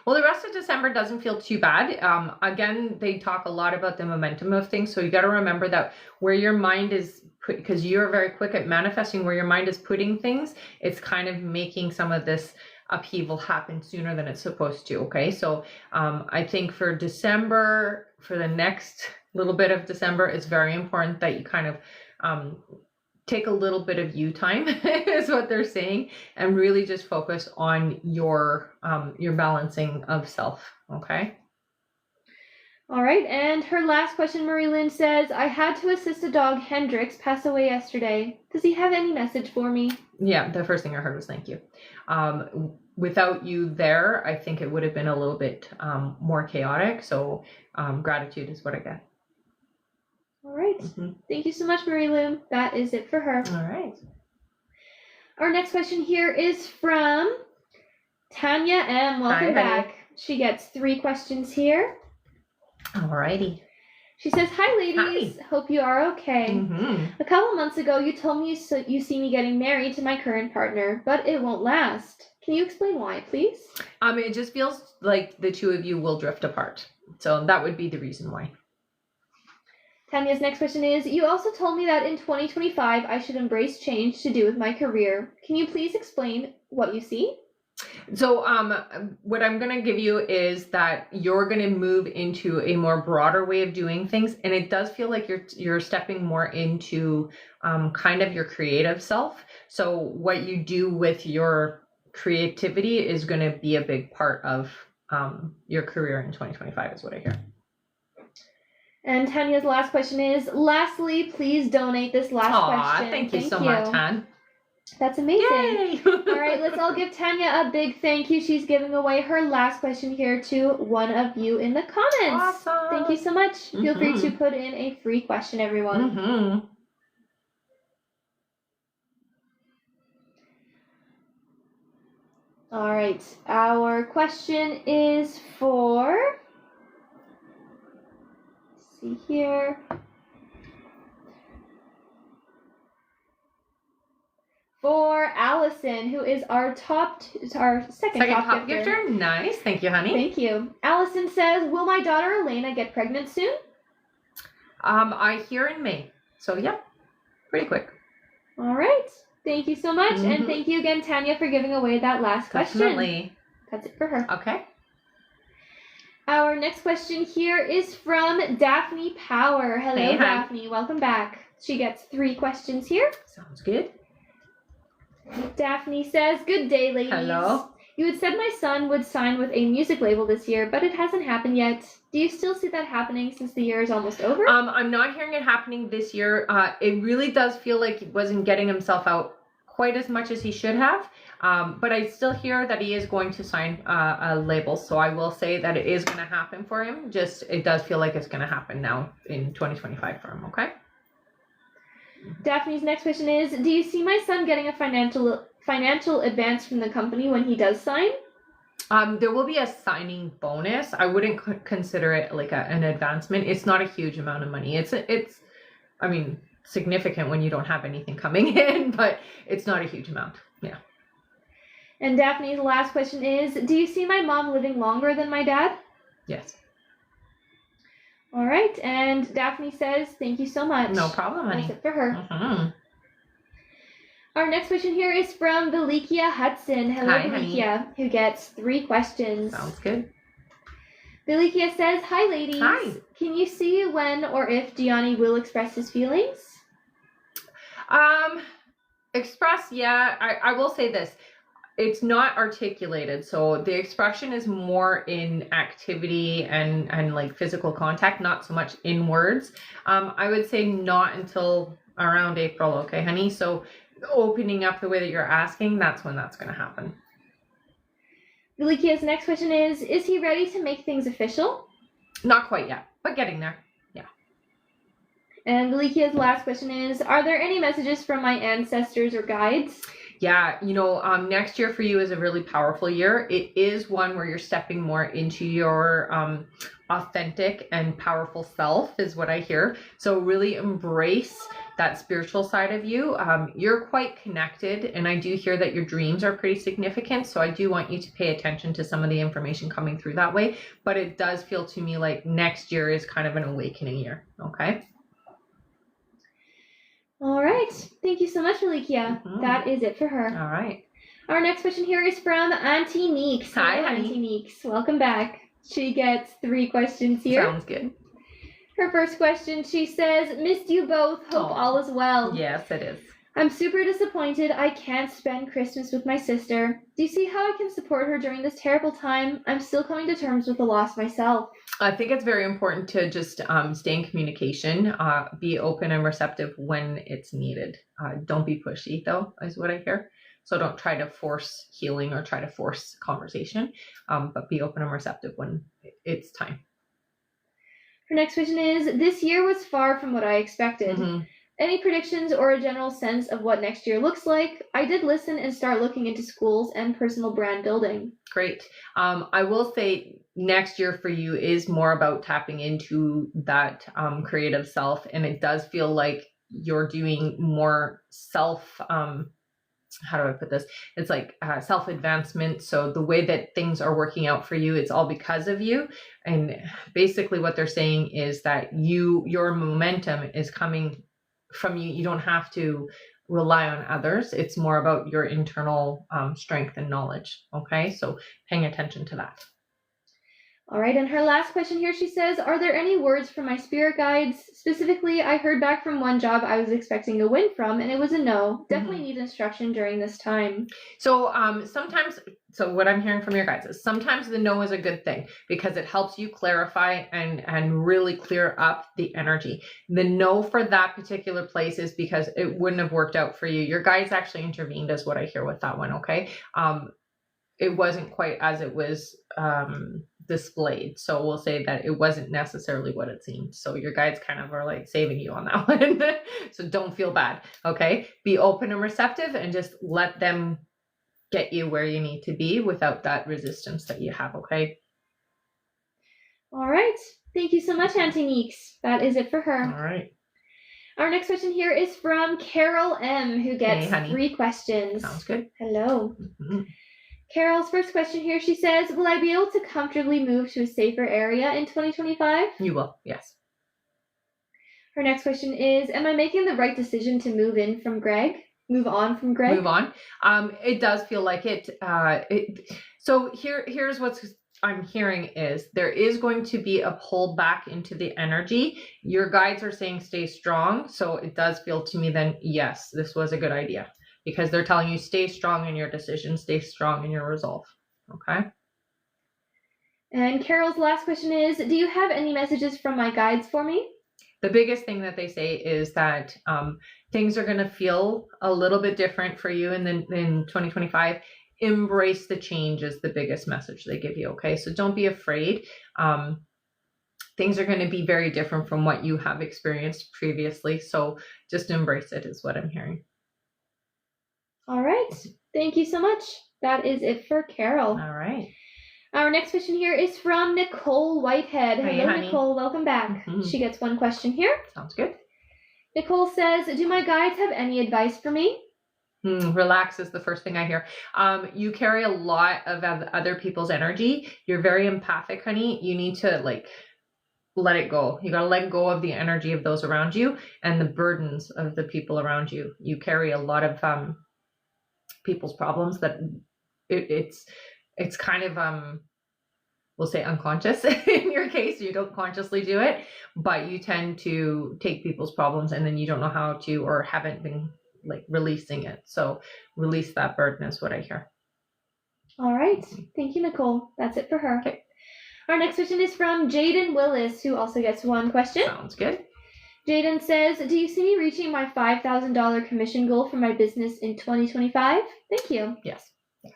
Well, the rest of December doesn't feel too bad. Again, they talk a lot about the momentum of things. So you got to remember that where your mind is put, because you're very quick at manifesting, where your mind is putting things, it's kind of making some of this upheaval happen sooner than it's supposed to. Okay. So I think for December, for the next little bit of December, it's very important that you kind of take a little bit of you time is what they're saying, and really just focus on your balancing of self. Okay. All right. And her last question, Marie Lynn says, I had to assist a dog, Hendrix, pass away yesterday. Does he have any message for me? Yeah. The first thing I heard was thank you. Without you there, I think it would have been a little bit more chaotic. So gratitude is what I get. All right. Mm-hmm. Thank you so much, Marie Lou. That is it for her. All right. Our next question here is from Tanya M. Welcome back. She gets 3 questions here. All righty. She says, hi, ladies. Hi. Hope you are okay. Mm-hmm. A couple months ago, you told me you see me getting married to my current partner, but it won't last. Can you explain why, please? It just feels like the two of you will drift apart. So that would be the reason why. Tanya's next question is, you also told me that in 2025, I should embrace change to do with my career. Can you please explain what you see? So what I'm going to give you is that you're going to move into a more broader way of doing things. And it does feel like you're stepping more into kind of your creative self. So what you do with your creativity is going to be a big part of your career in 2025 is what I hear. And Tanya's last question is, lastly, please donate this last question. Thank you so much, Han. That's amazing. Yay! All right, let's all give Tanya a big thank you. She's giving away her last question here to one of you in the comments. Awesome. Thank you so much. Mm-hmm. Feel free to put in a free question, everyone. Mm-hmm. All right, our question is for... see here. For Allison, who is our second top gifter. Nice. Thank you, honey. Thank you. Allison says, will my daughter Elena get pregnant soon? I hear in May. So, yeah, pretty quick. All right. Thank you so much. Mm-hmm. And thank you again, Tanya, for giving away that last question. Definitely. That's it for her. Okay. Our next question here is from Daphne Power. Hello, hey, Daphne. Welcome back. She gets 3 questions here. Sounds good. Daphne says, good day, ladies. Hello. You had said my son would sign with a music label this year, but it hasn't happened yet. Do you still see that happening since the year is almost over? I'm not hearing it happening this year. It really does feel like he wasn't getting himself out quite as much as he should have. But I still hear that he is going to sign a label. So I will say that it is going to happen for him. Just it does feel like it's going to happen now in 2025 for him. Okay. Daphne's next question is, do you see my son getting a financial advance from the company when he does sign? There will be a signing bonus. I wouldn't consider it like an advancement. It's not a huge amount of money. It's significant when you don't have anything coming in, but it's not a huge amount. Yeah. And Daphne's last question is, do you see my mom living longer than my dad? Yes. All right. And Daphne says, thank you so much. No problem, honey. That's it for her. Mm-hmm. Our next question here is from Valikia Hudson. Hello, hi, Valikia, honey. Who gets 3 questions. Sounds good. Valikia says, hi, ladies. Hi. Can you see when or if Gianni will express his feelings? Express, yeah. I will say this. It's not articulated, so the expression is more in activity and like physical contact, not so much in words. I would say not until around April, okay, honey? So opening up the way that you're asking, that's when that's going to happen. Valikia's next question is he ready to make things official? Not quite yet, but getting there, yeah. And Malikia's last question is, are there any messages from my ancestors or guides? Yeah, next year for you is a really powerful year. It is one where you're stepping more into your authentic and powerful self is what I hear. So really embrace that spiritual side of you. You're quite connected, and I do hear that your dreams are pretty significant. So I do want you to pay attention to some of the information coming through that way. But it does feel to me like next year is kind of an awakening year. Okay. All right. Thank you so much, Malikia. That is it for her. All right. Our next question here is from Auntie Meeks. Hi, Hello, honey. Auntie Meeks. Welcome back. She gets 3 questions here. Sounds good. Her first question, she says, missed you both. Hope all is well. Yes, it is. I'm super disappointed I can't spend Christmas with my sister. Do you see how I can support her during this terrible time? I'm still coming to terms with the loss myself. I think it's very important to just stay in communication, be open and receptive when it's needed. Don't be pushy, though, is what I hear. So don't try to force healing or try to force conversation, but be open and receptive when it's time. Her next question is, this year was far from what I expected. Any predictions or a general sense of what next year looks like? I did listen and start looking into schools and personal brand building. Great. I will say next year for you is more about tapping into that creative self. And it does feel like you're doing more self, how do I put this? It's like self-advancement. So the way that things are working out for you, it's all because of you. And basically what they're saying is that your momentum is coming from you. You don't have to rely on others. It's more about your internal strength and knowledge. Okay. So paying attention to that. All right. And her last question here, she says, are there any words from my spirit guides? Specifically, I heard back from one job I was expecting a win from, and it was a no. Definitely need instruction during this time. So so what I'm hearing from your guides is sometimes the no is a good thing because it helps you clarify and really clear up the energy. The no for that particular place is because it wouldn't have worked out for you. Your guides actually intervened is what I hear with that one. Okay. It wasn't quite as it was displayed. So we'll say that it wasn't necessarily what it seemed. So your guides kind of are like saving you on that one. So don't feel bad. Okay. Be open and receptive and just let them get you where you need to be without that resistance that you have. Okay. All right. Thank you so much, Auntie Meeks. That is it for her. All right. Our next question here is from Carol M, who gets Hey, 3 questions. Sounds good. Hello. Carol's first question here, she says, will I be able to comfortably move to a safer area in 2025? You will, yes. Her next question is, am I making the right decision to move on from Greg? Move on. It does feel like it. So here's what's I'm hearing is there is going to be a pull back into the energy. Your guides are saying stay strong. So it does feel to me then, yes, this was a good idea. Because they're telling you stay strong in your decision, stay strong in your resolve. Okay. And Carol's last question is, do you have any messages from my guides for me? The biggest thing that they say is that things are going to feel a little bit different for you in 2025. Embrace the change is the biggest message they give you. Okay. So don't be afraid. Things are going to be very different from what you have experienced previously. So just embrace it is what I'm hearing. All right. Thank you so much. That is it for Carol. All right. Our next question here is from Nicole Whitehead. Hey, hello, honey. Nicole. Welcome back. She gets 1 question here. Sounds good. Nicole says, do my guides have any advice for me? Relax is the first thing I hear. You carry a lot of other people's energy. You're very empathic, honey. You need to let it go. You got to let go of the energy of those around you and the burdens of the people around you. You carry a lot of people's problems that it's kind of we'll say unconscious in your case. You don't consciously do it, but you tend to take people's problems and then you don't know how to or haven't been releasing it. So release that burden is what I hear. All right. Thank you, Nicole. That's it for her. Okay. Our next question is from Jaden Willis, who also gets 1 question. Sounds good. Jaden says, do you see me reaching my $5,000 commission goal for my business in 2025? Thank you. Yes. Yeah.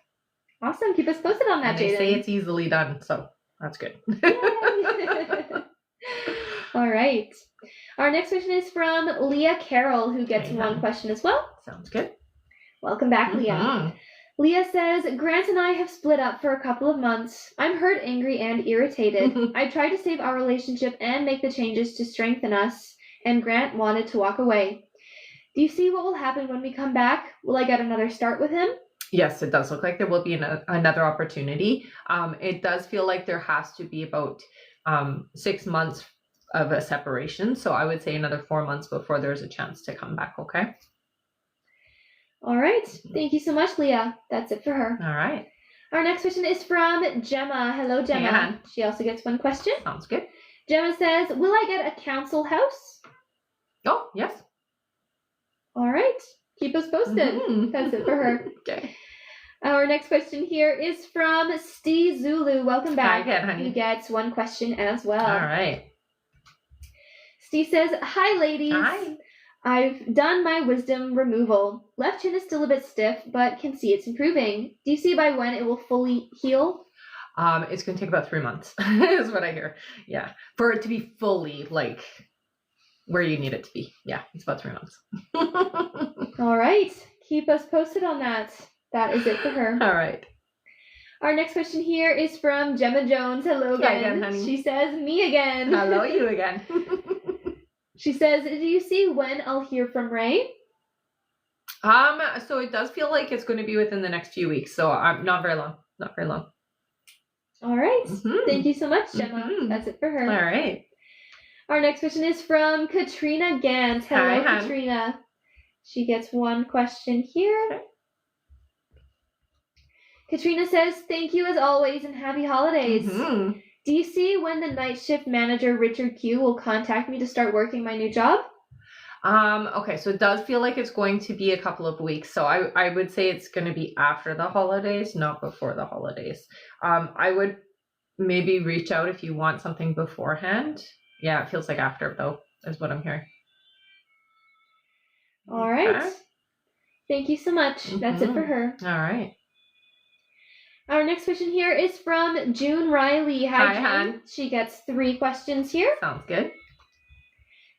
Awesome. Keep us posted on that, Jaden. They say it's easily done, so that's good. All right. Our next question is from Leah Carroll, who gets one question as well. Sounds good. Welcome back, Leah. Leah says, Grant and I have split up for a couple of months. I'm hurt, angry, and irritated. I tried to save our relationship and make the changes to strengthen us, and Grant wanted to walk away. Do you see what will happen when we come back? Will I get another start with him? Yes, it does look like there will be another opportunity. It does feel like there has to be about 6 months of a separation. So I would say another 4 months before there's a chance to come back, okay? All right. Thank you so much, Leah. That's it for her. All right. Our next question is from Gemma. Hello, Gemma. Yeah. She also gets one question. Sounds good. Gemma says, will I get a council house? Oh, yes. All right. Keep us posted. That's it for her. Okay. Our next question here is from Steve Zulu. Welcome back. Hi again, honey. He gets one question as well. All right. Steve says, hi, ladies. Hi. I've done my wisdom removal. Left chin is still a bit stiff, but can see it's improving. Do you see by when it will fully heal? It's going to take about 3 months, is what I hear. Yeah. For it to be fully, like, where you need it to be. Yeah, it's about 3 months. All right. Keep us posted on that. That is it for her. All right. Our next question here is from Gemma Jones. Hello again. Hi again, honey. She says, me again. Hello, you again. She says, do you see when I'll hear from Ray? So it does feel like it's going to be within the next few weeks. So not very long. Not very long. All right. Thank you so much, Gemma. That's it for her. All right. Our next question is from Katrina Gant. Hello, Hi, Katrina. She gets one question here. Okay. Katrina says, thank you as always and happy holidays. Do you see when the night shift manager, Richard Q, will contact me to start working my new job? Okay, so it does feel like it's going to be a couple of weeks. So I would say it's going to be after the holidays, not before the holidays. I would maybe reach out if you want something beforehand. Yeah, it feels like after, though, is what I'm hearing. All right. Okay. Thank you so much. That's it for her. All right. Our next question here is from June Riley. Hi, June. Han. She gets 3 questions here. Sounds good.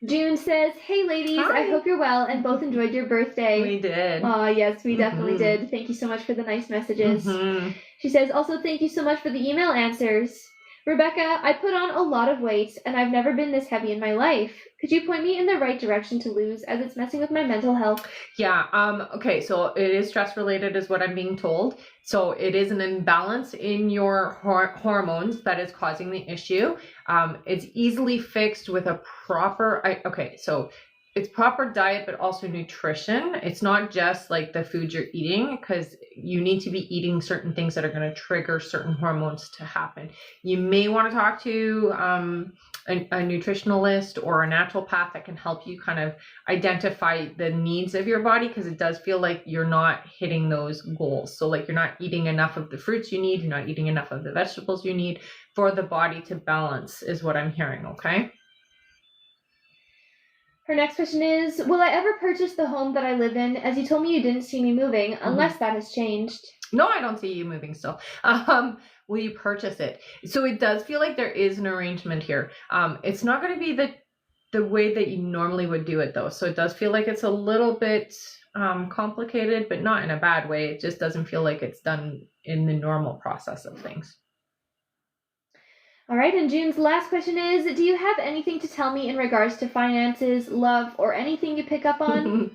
June says, hey, ladies, Hi. I hope you're well and both enjoyed your birthday. We did. Oh, yes, we definitely did. Thank you so much for the nice messages. She says, also, thank you so much for the email answers. Rebecca, I put on a lot of weight, and I've never been this heavy in my life. Could you point me in the right direction to lose, as it's messing with my mental health? Yeah, okay, so it is stress-related is what I'm being told. So it is an imbalance in your hormones that is causing the issue. It's easily fixed with a proper, it's proper diet, but also nutrition. It's not just like the food you're eating, because you need to be eating certain things that are going to trigger certain hormones to happen. You may want to talk to a nutritionalist or a naturopath that can help you kind of identify the needs of your body, because it does feel like you're not hitting those goals. So like you're not eating enough of the fruits you need, you're not eating enough of the vegetables you need for the body to balance, is what I'm hearing, okay? Her next question is, will I ever purchase the home that I live in, as you told me you didn't see me moving, unless that has changed? No, I don't see you moving still. Will you purchase it? So it does feel like there is an arrangement here. It's not going to be the way that you normally would do it, though. So it does feel like it's a little bit complicated, but not in a bad way. It just doesn't feel like it's done in the normal process of things. All right, and June's last question is, do you have anything to tell me in regards to finances, love, or anything you pick up on?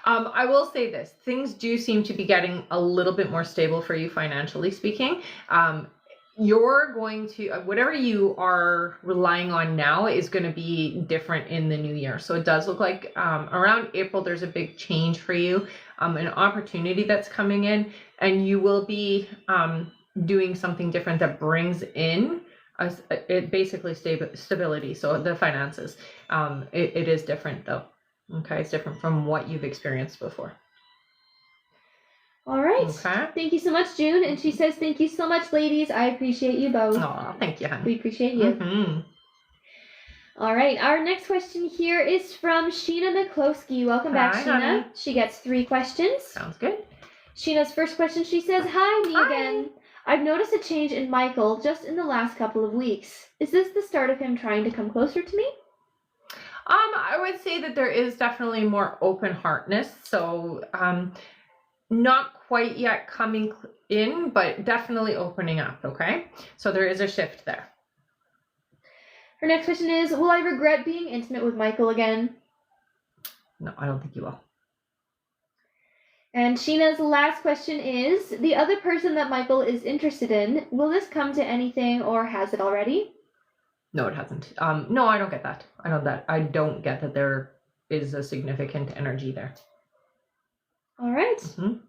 I will say this. Things do seem to be getting a little bit more stable for you financially speaking. You're going to, whatever you are relying on now is going to be different in the new year. So it does look like around April, there's a big change for you, an opportunity that's coming in, and you will be doing something different that brings in it basically stability. So the finances, it is different though. Okay. It's different from what you've experienced before. All right. Okay. Thank you so much, June. And she says, thank you so much, ladies. I appreciate you both. Oh, thank you, honey. We appreciate you. All right. Our next question here is from Sheena McCloskey. Welcome back, Sheena. Honey. She gets 3 questions. Sounds good. Sheena's first question, she says, hi, me again. I've noticed a change in Michael just in the last couple of weeks. Is this the start of him trying to come closer to me? I would say that there is definitely more open heartness. So not quite yet coming in, but definitely opening up, okay? So there is a shift there. Her next question is, will I regret being intimate with Michael again? No, I don't think you will. And Sheena's last question is, the other person that Michael is interested in, will this come to anything or has it already? No, it hasn't. No, I don't get that. I don't get that there is a significant energy there. All right.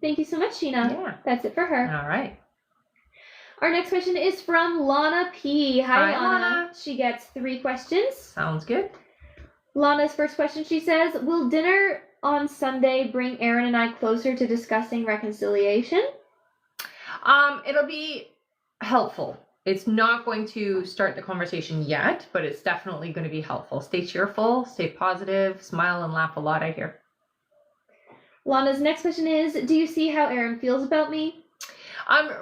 Thank you so much, Sheena. Yeah. That's it for her. All right. Our next question is from Lana P. Hi, Lana. Lana. She gets 3 questions. Sounds good. Lana's first question, she says, will dinner on Sunday bring Aaron and I closer to discussing reconciliation? It'll be helpful. It's not going to start the conversation yet, but it's definitely going to be helpful. Stay cheerful, stay positive, smile and laugh a lot, I hear. Lana's next question is, do you see how Aaron feels about me?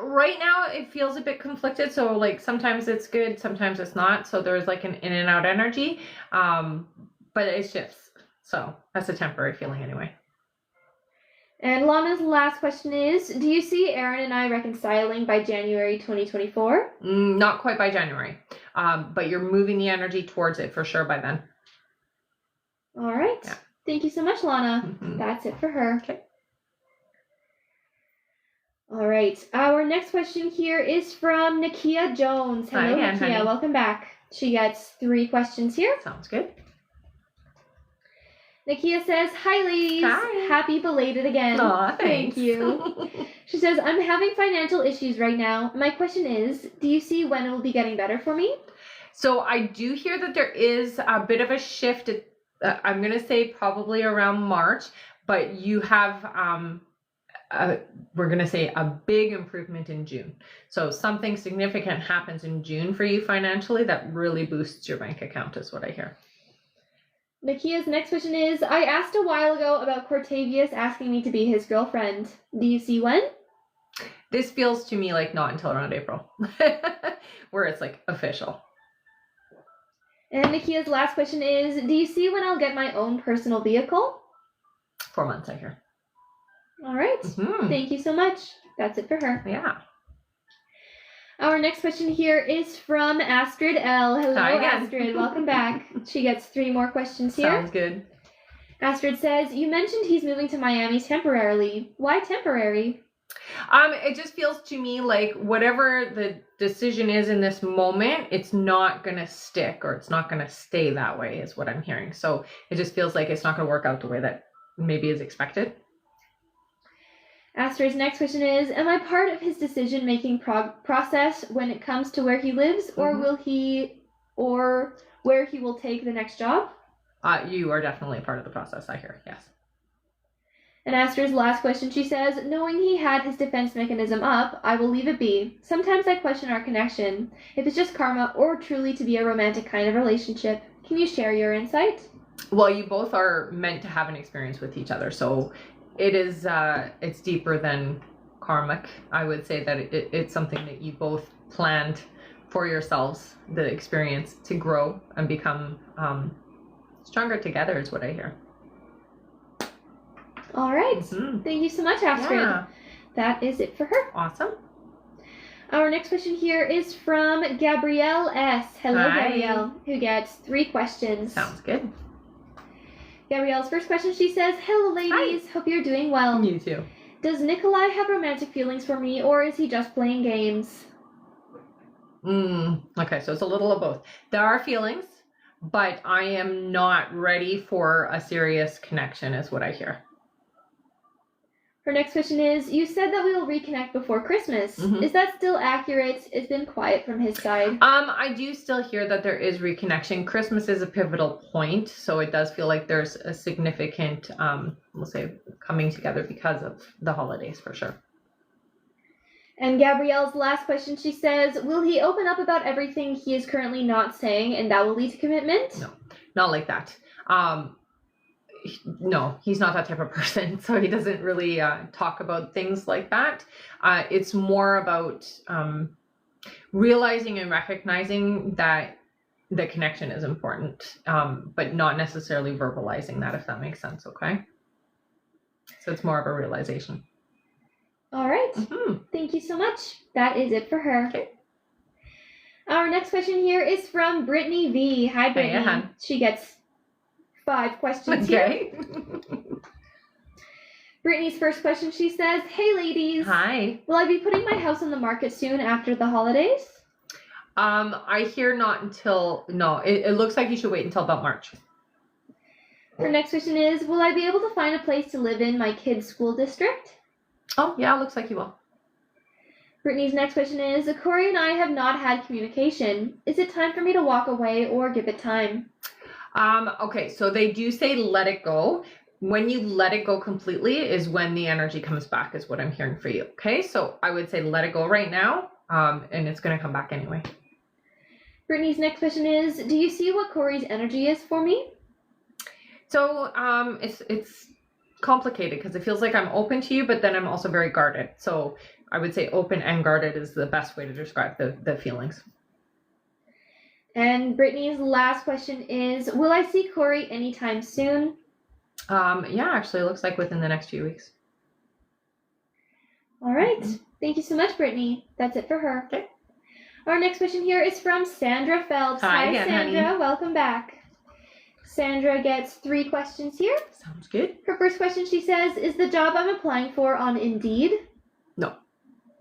Right now it feels a bit conflicted. So like sometimes it's good, sometimes it's not. So there's like an in and out energy, but it shifts. So that's a temporary feeling anyway. And Lana's last question is, do you see Aaron and I reconciling by January 2024? Not quite by January, but you're moving the energy towards it for sure by then. All right. Yeah. Thank you so much, Lana. That's it for her. Okay. All right. Our next question here is from Nakia Jones. Hello, Hi again, Nakia. honey. Welcome back. She gets 3 questions here. Sounds good. Nakia says, hi, ladies. Hi. Happy belated again. Aw, Thank thanks. you. She says, I'm having financial issues right now. My question is, do you see when it will be getting better for me? So I do hear that there is a bit of a shift. I'm going to say probably around March, but you have, we're going to say a big improvement in June. So something significant happens in June for you financially that really boosts your bank account is what I hear. Nakia's next question is, I asked a while ago about Cortavius asking me to be his girlfriend. Do you see when? This feels to me like not until around April, where it's like official. And Nakia's last question is, do you see when I'll get my own personal vehicle? 4 months, I hear. All right. Thank you so much. That's it for her. Yeah. Our next question here is from Astrid L. Hello, Hi again. Astrid. Welcome back. She gets 3 more questions here. Sounds good. Astrid says, you mentioned he's moving to Miami temporarily. Why temporary? It just feels to me like whatever the decision is in this moment, it's not going to stick or it's not going to stay that way is what I'm hearing. So it just feels like it's not going to work out the way that maybe is expected. Astrid's next question is, am I part of his decision-making process when it comes to where he lives, or where he will take the next job? You are definitely a part of the process, I hear. Yes. And Astrid's last question, she says, knowing he had his defense mechanism up, I will leave it be. Sometimes I question our connection, if it's just karma or truly to be a romantic kind of relationship. Can you share your insight? Well, you both are meant to have an experience with each other, so it is, it's deeper than karmic. I would say that it's something that you both planned for yourselves, the experience to grow and become stronger together is what I hear. All right. Thank you so much, Astrid. Yeah. That is it for her. Awesome. Our next question here is from Gabrielle S. Hello, Hi. Gabrielle, who gets 3 questions. Sounds good. Gabrielle's first question, she says, hello, ladies. Hope you're doing well. You too. Does Nikolai have romantic feelings for me, or is he just playing games? Okay, so it's a little of both. There are feelings, but I am not ready for a serious connection is what I hear. Her next question is, you said that we will reconnect before Christmas. Is that still accurate? It's been quiet from his side. I do still hear that there is reconnection. Christmas is a pivotal point, so it does feel like there's a significant, we'll say, coming together because of the holidays for sure. And Gabrielle's last question, she says, will he open up about everything he is currently not saying, and that will lead to commitment? No, not like that. No, he's not that type of person, so he doesn't really talk about things like that. It's more about realizing and recognizing that the connection is important, but not necessarily verbalizing that, if that makes sense. Okay. So it's more of a realization. All right. Thank you so much. That is it for her. Okay. Our next question here is from Brittany V. Hi, Brittany. Hey, she gets 5 questions here. Brittany's first question, she says, "Hey, ladies. Hi. Will I be putting my house on the market soon after the holidays?" I hear not until, no, it looks like you should wait until about March. Her next question is, "Will I be able to find a place to live in my kids' school district?" Oh, yeah, looks like you will. Brittany's next question is, "Corey and I have not had communication. Is it time for me to walk away or give it time?" Okay, so they do say let it go. When you let it go completely is when the energy comes back, is what I'm hearing for you. Okay, so I would say let it go right now, and it's going to come back anyway. Brittany's next question is, "Do you see what Corey's energy is for me?" So it's complicated because it feels like I'm open to you, but then I'm also very guarded. So I would say open and guarded is the best way to describe the feelings. And Brittany's last question is, "Will I see Corey anytime soon?" Yeah, actually, it looks like within the next few weeks. All right. Thank you so much, Brittany. That's it for her. Okay. Our next question here is from Sandra Phelps. Hi again, Sandra. honey. Welcome back. Sandra gets 3 questions here. Sounds good. Her first question, she says, "Is the job I'm applying for on Indeed?"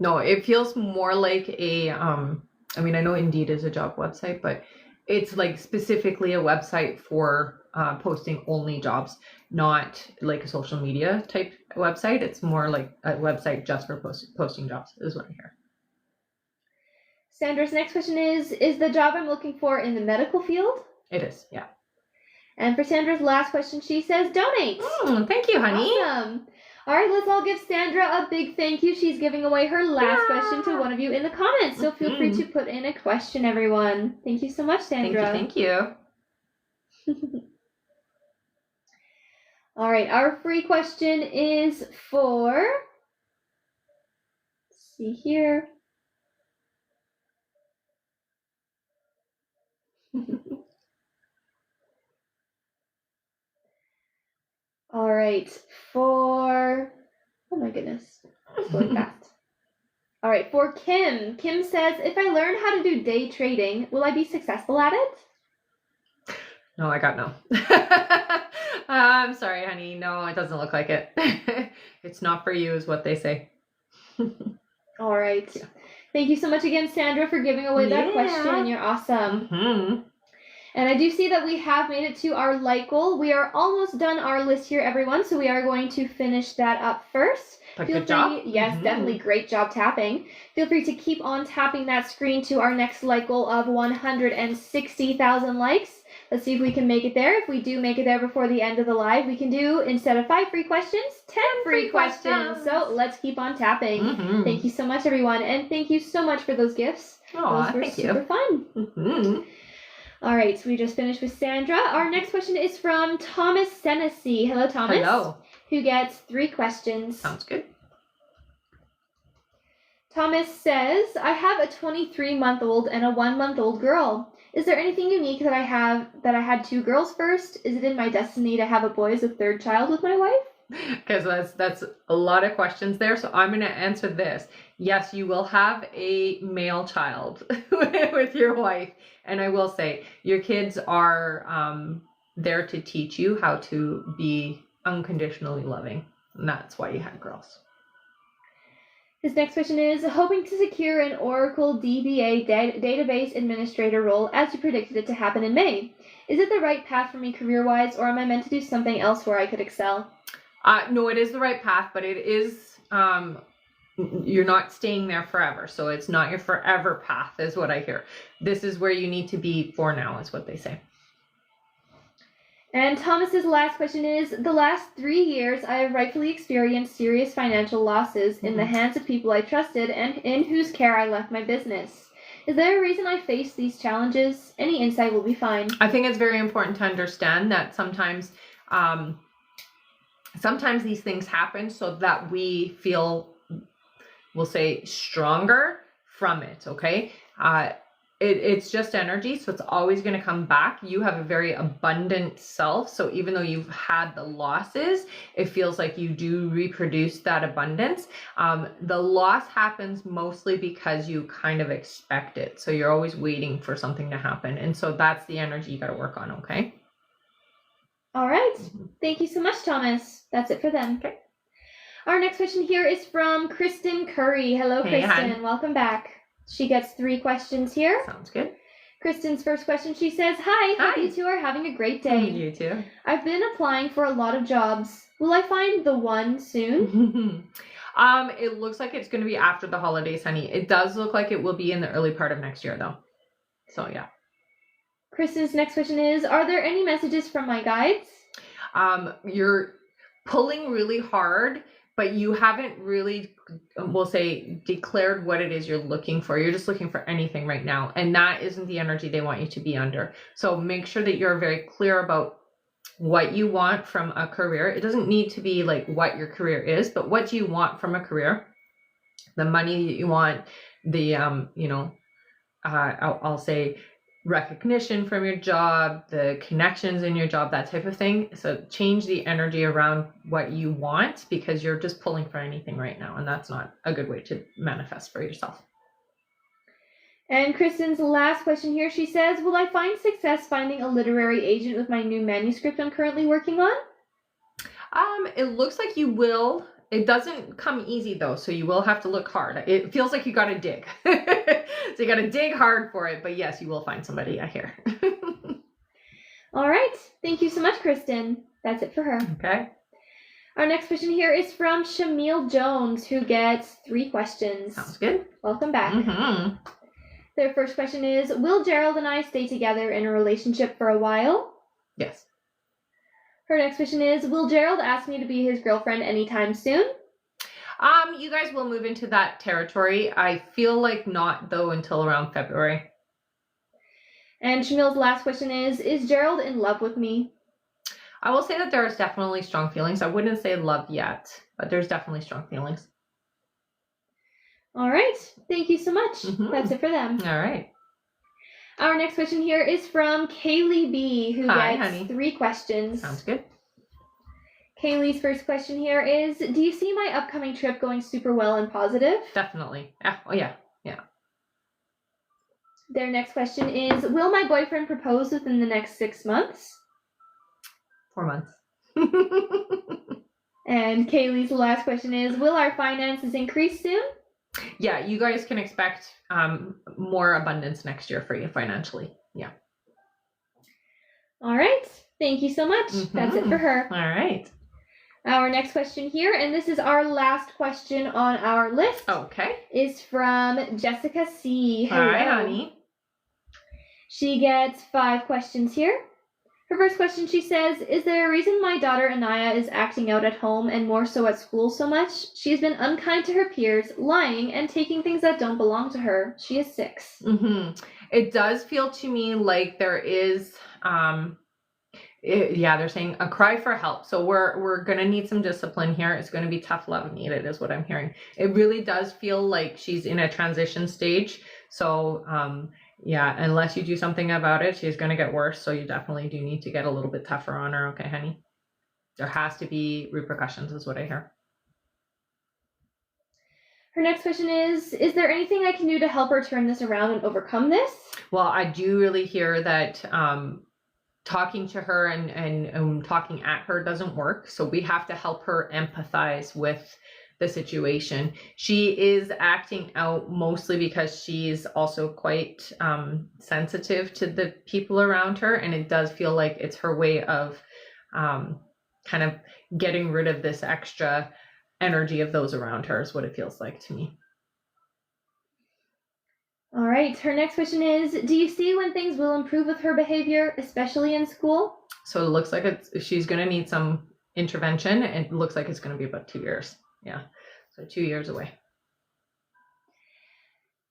No, it feels more like a, I mean, I know Indeed is a job website, but it's like specifically a website for posting only jobs, not like a social media type website. It's more like a website just for posting jobs, is what I hear. Sandra's next question is the job I'm looking for in the medical field? It is, yeah. And for Sandra's last question, she says, "Donate." Thank you, honey. Awesome. All right, let's all give Sandra a big thank you. She's giving away her last question to one of you in the comments. So feel free to put in a question, everyone. Thank you so much, Sandra. Thank you. All right, our free question is for, let's see here. All right, for, oh my goodness, it's going fast. All right, for Kim. Kim says, "If I learn how to do day trading, will I be successful at it?" No, I got no. I'm sorry, honey. No, it doesn't look like it. It's not for you, is what they say. All right. Yeah. Thank you so much again, Sandra, for giving away that question. You're awesome. And I do see that we have made it to our like goal. We are almost done our list here, everyone. So we are going to finish that up first. Good job. Yes, definitely. Great job tapping. Feel free to keep on tapping that screen to our next like goal of 160,000 likes. Let's see if we can make it there. If we do make it there before the end of the live, we can do, instead of 5 free questions, 10 free questions. So let's keep on tapping. Thank you so much, everyone. And thank you so much for those gifts. Those were super fun. All right, so we just finished with Sandra. Our next question is from Thomas Senesi. Hello, Thomas. Hello. Who gets 3 questions. Sounds good. Thomas says, "I have a 23-month-old and a 1-month-old girl. Is there anything unique that I had 2 girls first? Is it in my destiny to have a boy as a 3rd child with my wife?" Because that's a lot of questions there. So I'm going to answer this. Yes, you will have a male child with your wife. And I will say, your kids are there to teach you how to be unconditionally loving. And that's why you had girls. His next question is, "Hoping to secure an Oracle DBA database administrator role as you predicted it to happen in May. Is it the right path for me career-wise, or am I meant to do something else where I could excel?" No, it is the right path, but it is, you're not staying there forever. So it's not your forever path is what I hear. This is where you need to be for now, is what they say. And Thomas's last question is, "The last 3 years, I have rightfully experienced serious financial losses in the hands of people I trusted and in whose care I left my business. Is there a reason I face these challenges? Any insight will be fine." I think it's very important to understand that sometimes these things happen so that we feel, we'll say, stronger from it, okay? it's just energy, so it's always going to come back. You have a very abundant self, so even though you've had the losses, it feels like you do reproduce that abundance. The loss happens mostly because you kind of expect it, so you're always waiting for something to happen, and so that's the energy you got to work on. Okay. All right. Thank you so much, Thomas. That's it for them. Okay. Our next question here is from Kristen Curry. Hello, Hey, Kristen. hon. Welcome back. She gets 3 questions here. Sounds good. Kristen's first question, she says, Hi, hope Hi. you two are having a great day. You too. I've been applying for a lot of jobs. Will I find the one soon? It looks like it's going to be after the holidays, honey. It does look like it will be in the early part of next year, though. So, yeah. Kristen's next question is, are there any messages from my guides? You're pulling really hard, but you haven't really, we'll say, declared what it is you're looking for. You're just looking for anything right now, and that isn't the energy they want you to be under. So make sure that you're very clear about what you want from a career. It doesn't need to be like what your career is, but what do you want from a career? The money that you want, the I'll say recognition from your job, the connections in your job, that type of thing. So change the energy around what you want, because you're just pulling for anything right now, and that's not a good way to manifest for yourself. And Kristen's last question here, she says, will I find success finding a literary agent with my new manuscript I'm currently working on? It looks like you will. It doesn't come easy though, so you will have to look hard. It feels like you got to dig. So you got to dig hard for it, but yes, you will find somebody, I hear. All right. Thank you so much, Kristen. That's it for her. Okay. Our next question here is from Shamil Jones, who gets 3 questions. Sounds good. Welcome back. Mm-hmm. Their first question is, will Gerald and I stay together in a relationship for a while? Yes. Her next question is, will Gerald ask me to be his girlfriend anytime soon? You guys will move into that territory. I feel like not, though, until around February. And Shamil's last question is Gerald in love with me? I will say that there is definitely strong feelings. I wouldn't say love yet, but there's definitely strong feelings. All right. Thank you so much. Mm-hmm. That's it for them. All right. Our next question here is from Kaylee B, who gets 3 questions. Sounds good. Kaylee's first question here is, do you see my upcoming trip going super well and positive? Definitely. Oh, yeah. Their next question is, will my boyfriend propose within the next 6 months? 4 months. And Kaylee's last question is, will our finances increase soon? Yeah, you guys can expect more abundance next year for you financially. Yeah. All right. Thank you so much. Mm-hmm. That's it for her. All right. Our next question here, and this is our last question on our list. Okay. Is from Jessica C. Hello. All right, honey. She gets 5 questions here. Her first question, she says, is there a reason my daughter Anaya is acting out at home and more so at school so much? She's been unkind to her peers, lying, and taking things that don't belong to her. She is 6. Mm-hmm. It does feel to me like there is, they're saying a cry for help. So we're going to need some discipline here. It's going to be tough love needed is what I'm hearing. It really does feel like she's in a transition stage. So, unless you do something about it, she's going to get worse. So you definitely do need to get a little bit tougher on her. Okay, honey? There has to be repercussions is what I hear. Her next question is there anything I can do to help her turn this around and overcome this? Well, I do really hear that talking to her and talking at her doesn't work. So we have to help her empathize with the situation. She is acting out mostly because she's also quite sensitive to the people around her, and it does feel like it's her way of kind of getting rid of this extra energy of those around her is what it feels like to me. All right. Her next question is, do you see when things will improve with her behavior, especially in school? So it looks like she's going to need some intervention. It looks like it's going to be about 2 years. Yeah. So 2 years away.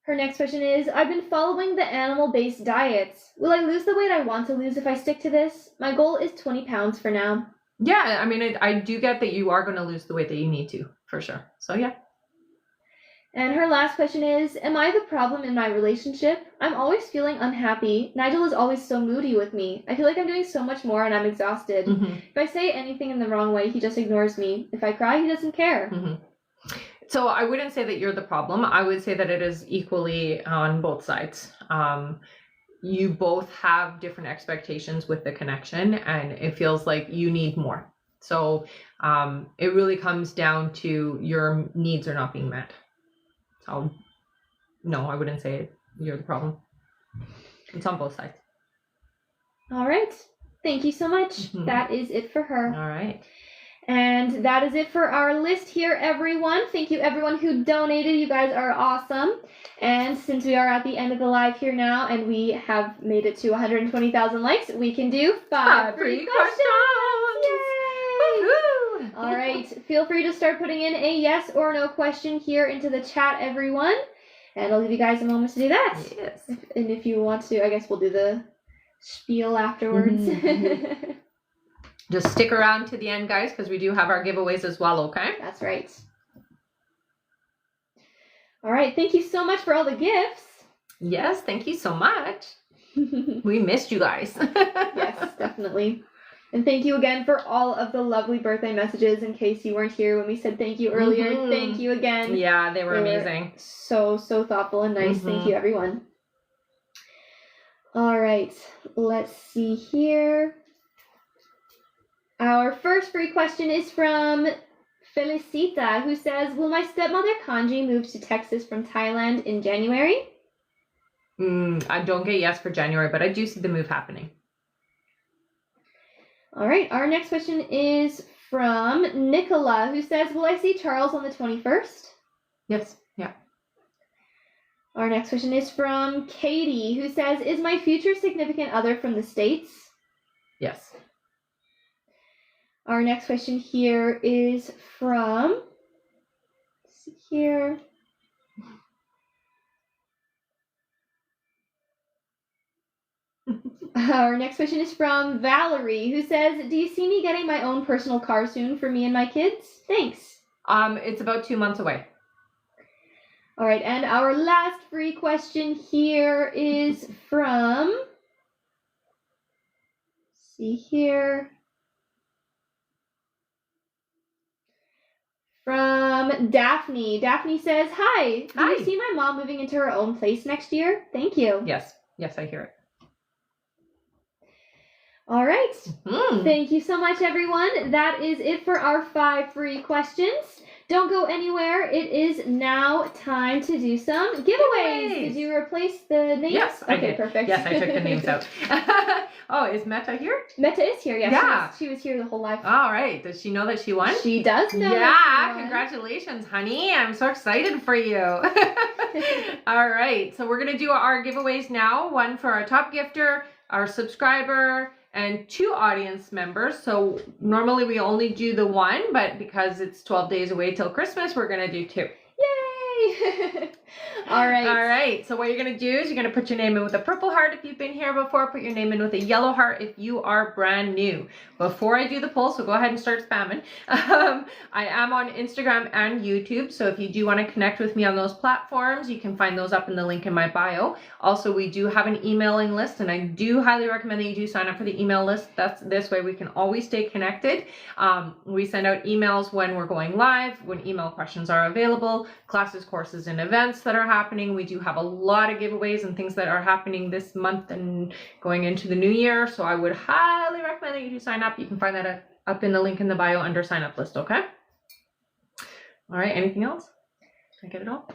Her next question is, I've been following the animal-based diets. Will I lose the weight I want to lose if I stick to this? My goal is 20 pounds for now. Yeah, I mean, I do get that you are going to lose the weight that you need to, for sure. So, yeah. And her last question is, am I the problem in my relationship? I'm always feeling unhappy. Nigel is always so moody with me. I feel like I'm doing so much more and I'm exhausted. If I say anything in the wrong way, he just ignores me. If I cry, he doesn't care. So I wouldn't say that you're the problem. I would say that it is equally on both sides. You both have different expectations with the connection, and it feels like you need more. So it really comes down to your needs are not being met. So no, I wouldn't say you're the problem. It's on both sides. All right. Thank you so much. That is it for her. All right. And that is it for our list here, everyone. Thank you, everyone who donated. You guys are awesome. And since we are at the end of the live here now, and we have made it to 120,000 likes, we can do 5 free questions. Yay! Woo-hoo! All right. Feel free to start putting in a yes or no question here into the chat, everyone. And I'll give you guys a moment to do that. Yes. And if you want to, I guess we'll do the spiel afterwards. Just stick around to the end, guys, because we do have our giveaways as well, okay? That's right. All right. Thank you so much for all the gifts. Yes, thank you so much. We missed you guys. Yes, definitely. And thank you again for all of the lovely birthday messages. In case you weren't here when we said thank you earlier, thank you again. Yeah, they were amazing. So thoughtful and nice. Thank you, everyone. All right. Let's see here. Our first free question is from Felicita, who says, will my stepmother Kanji move to Texas from Thailand in January? I don't get yes for January, but I do see the move happening. All right. Our next question is from Nicola, who says, will I see Charles on the 21st? Yes. Yeah. Our next question is from Katie, who says, is my future significant other from the States? Yes. Our next question here is from, let's see here. Our next question is from Valerie, who says, do you see me getting my own personal car soon for me and my kids? Thanks. It's about 2 months away. All right, and our last free question here is from, let's see here. From Daphne. Daphne says, hi. Do you see my mom moving into her own place next year? Thank you. Yes. Yes, I hear it. All right. Thank you so much, everyone. That is it for our 5 free questions. Don't go anywhere. It is now time to do some giveaways. Did you replace the names? Yes, I did. Perfect. Yes, I took the names out. Oh, is Meta here? Meta is here, yes. Yeah. She was here the whole life. All right. Does she know that she won? She does know Yeah, that she won. Congratulations, honey. I'm so excited for you. All right. So we're going to do our giveaways now. One for our top gifter, our subscriber, and 2 audience members. So normally we only do the 1, but because it's 12 days away till Christmas, we're going to do 2. Yay! All right. All right. So what you're going to do is you're going to put your name in with a purple heart if you've been here before. Put your name in with a yellow heart if you are brand new. Before I do the poll, so go ahead and start spamming. I am on Instagram and YouTube. So if you do want to connect with me on those platforms, you can find those up in the link in my bio. Also, we do have an emailing list, and I do highly recommend that you do sign up for the email list. That's this way we can always stay connected. We send out emails when we're going live, when email questions are available, classes, courses, and events that are happening. We do have a lot of giveaways and things that are happening this month and going into the new year. So I would highly recommend that you do sign up. You can find that up in the link in the bio under sign up list. Okay. All right. Anything else? Did I get it all?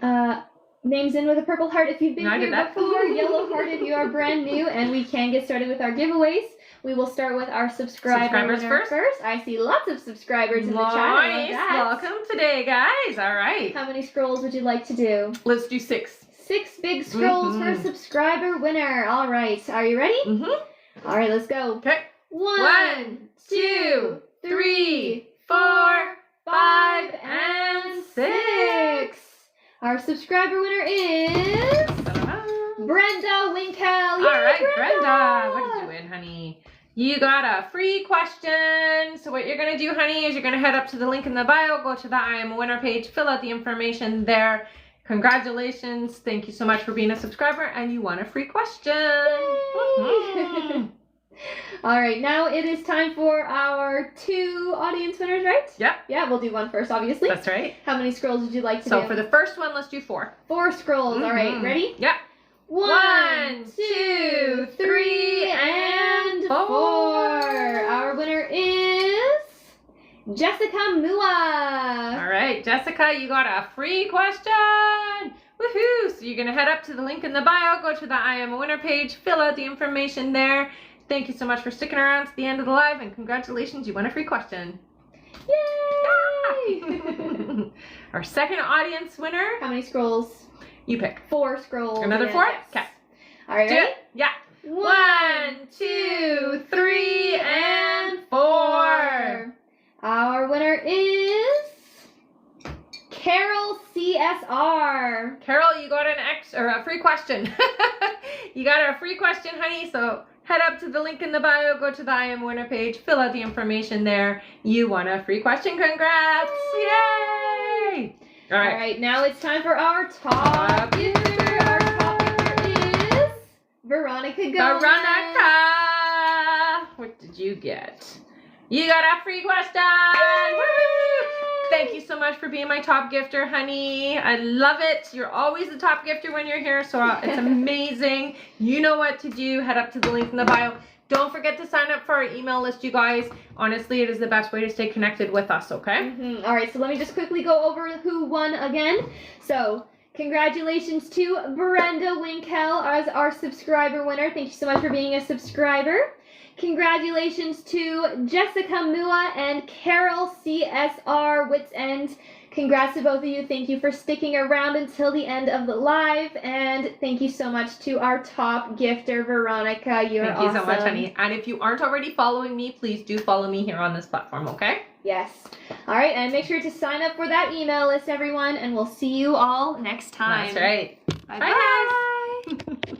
Names in with a purple heart if you've been here before, yellow heart if you are brand new, and we can get started with our giveaways. We will start with our subscribers first. I see lots of subscribers in the chat. Nice. Welcome today, guys. All right. How many scrolls would you like to do? Let's do 6. 6 big scrolls for a subscriber winner. All right. Are you ready? All right, let's go. Okay. 1, 2, 3, 4, 5, and 6. Our subscriber winner is Brenda Winkle. All right, Brenda. What did you win, honey? You got a free question. So what you're going to do, honey, is you're going to head up to the link in the bio, go to the I Am a Winner page, fill out the information there, Congratulations. Thank you so much for being a subscriber, and you won a free question. Mhm. All right, now it is time for our 2 audience winners, right? Yep. Yeah, we'll do one first, obviously. That's right. How many scrolls would you like to do? So for the first one, let's do 4. 4 scrolls. All right, ready? Yep. 1, 2, 3, and 4. Our winner is Jessica Mua. All right, Jessica, you got a free question. Woohoo! So you're going to head up to the link in the bio, go to the I Am a Winner page, fill out the information there. Thank you so much for sticking around to the end of the live, and congratulations, you won a free question. Yay! Our second audience winner, How many scrolls? you pick. 4 scrolls. Another 4? Yes. Okay. All right, Do ready? it. Yeah. 1, 2, 3, and 4. Our winner is Carol CSR. Carol, you got a free question. You got a free question, honey. So head up to the link in the bio, go to the I Am a Winner page, fill out the information there. You won a free question. Congrats! Yay! All right. All right, now it's time for our top gifter. Our top gifter is Veronica Gomez. Veronica, what did you get? You got a free question. Woo! Thank you so much for being my top gifter, honey. I love it. You're always the top gifter when you're here, so it's amazing. You know what to do. Head up to the link in the bio. Don't forget to sign up for our email list, you guys. Honestly, it is the best way to stay connected with us, okay? All right, so let me just quickly go over who won again. So, congratulations to Brenda Winkel as our subscriber winner. Thank you so much for being a subscriber. Congratulations to Jessica Mua and Carol CSR Wits End. Congrats to both of you. Thank you for sticking around until the end of the live. And thank you so much to our top gifter, Veronica. You're awesome. Thank you so much, honey. And if you aren't already following me, please do follow me here on this platform, okay? Yes. All right, and make sure to sign up for that email list, everyone, and we'll see you all next time. That's right. Bye-bye. Bye, guys.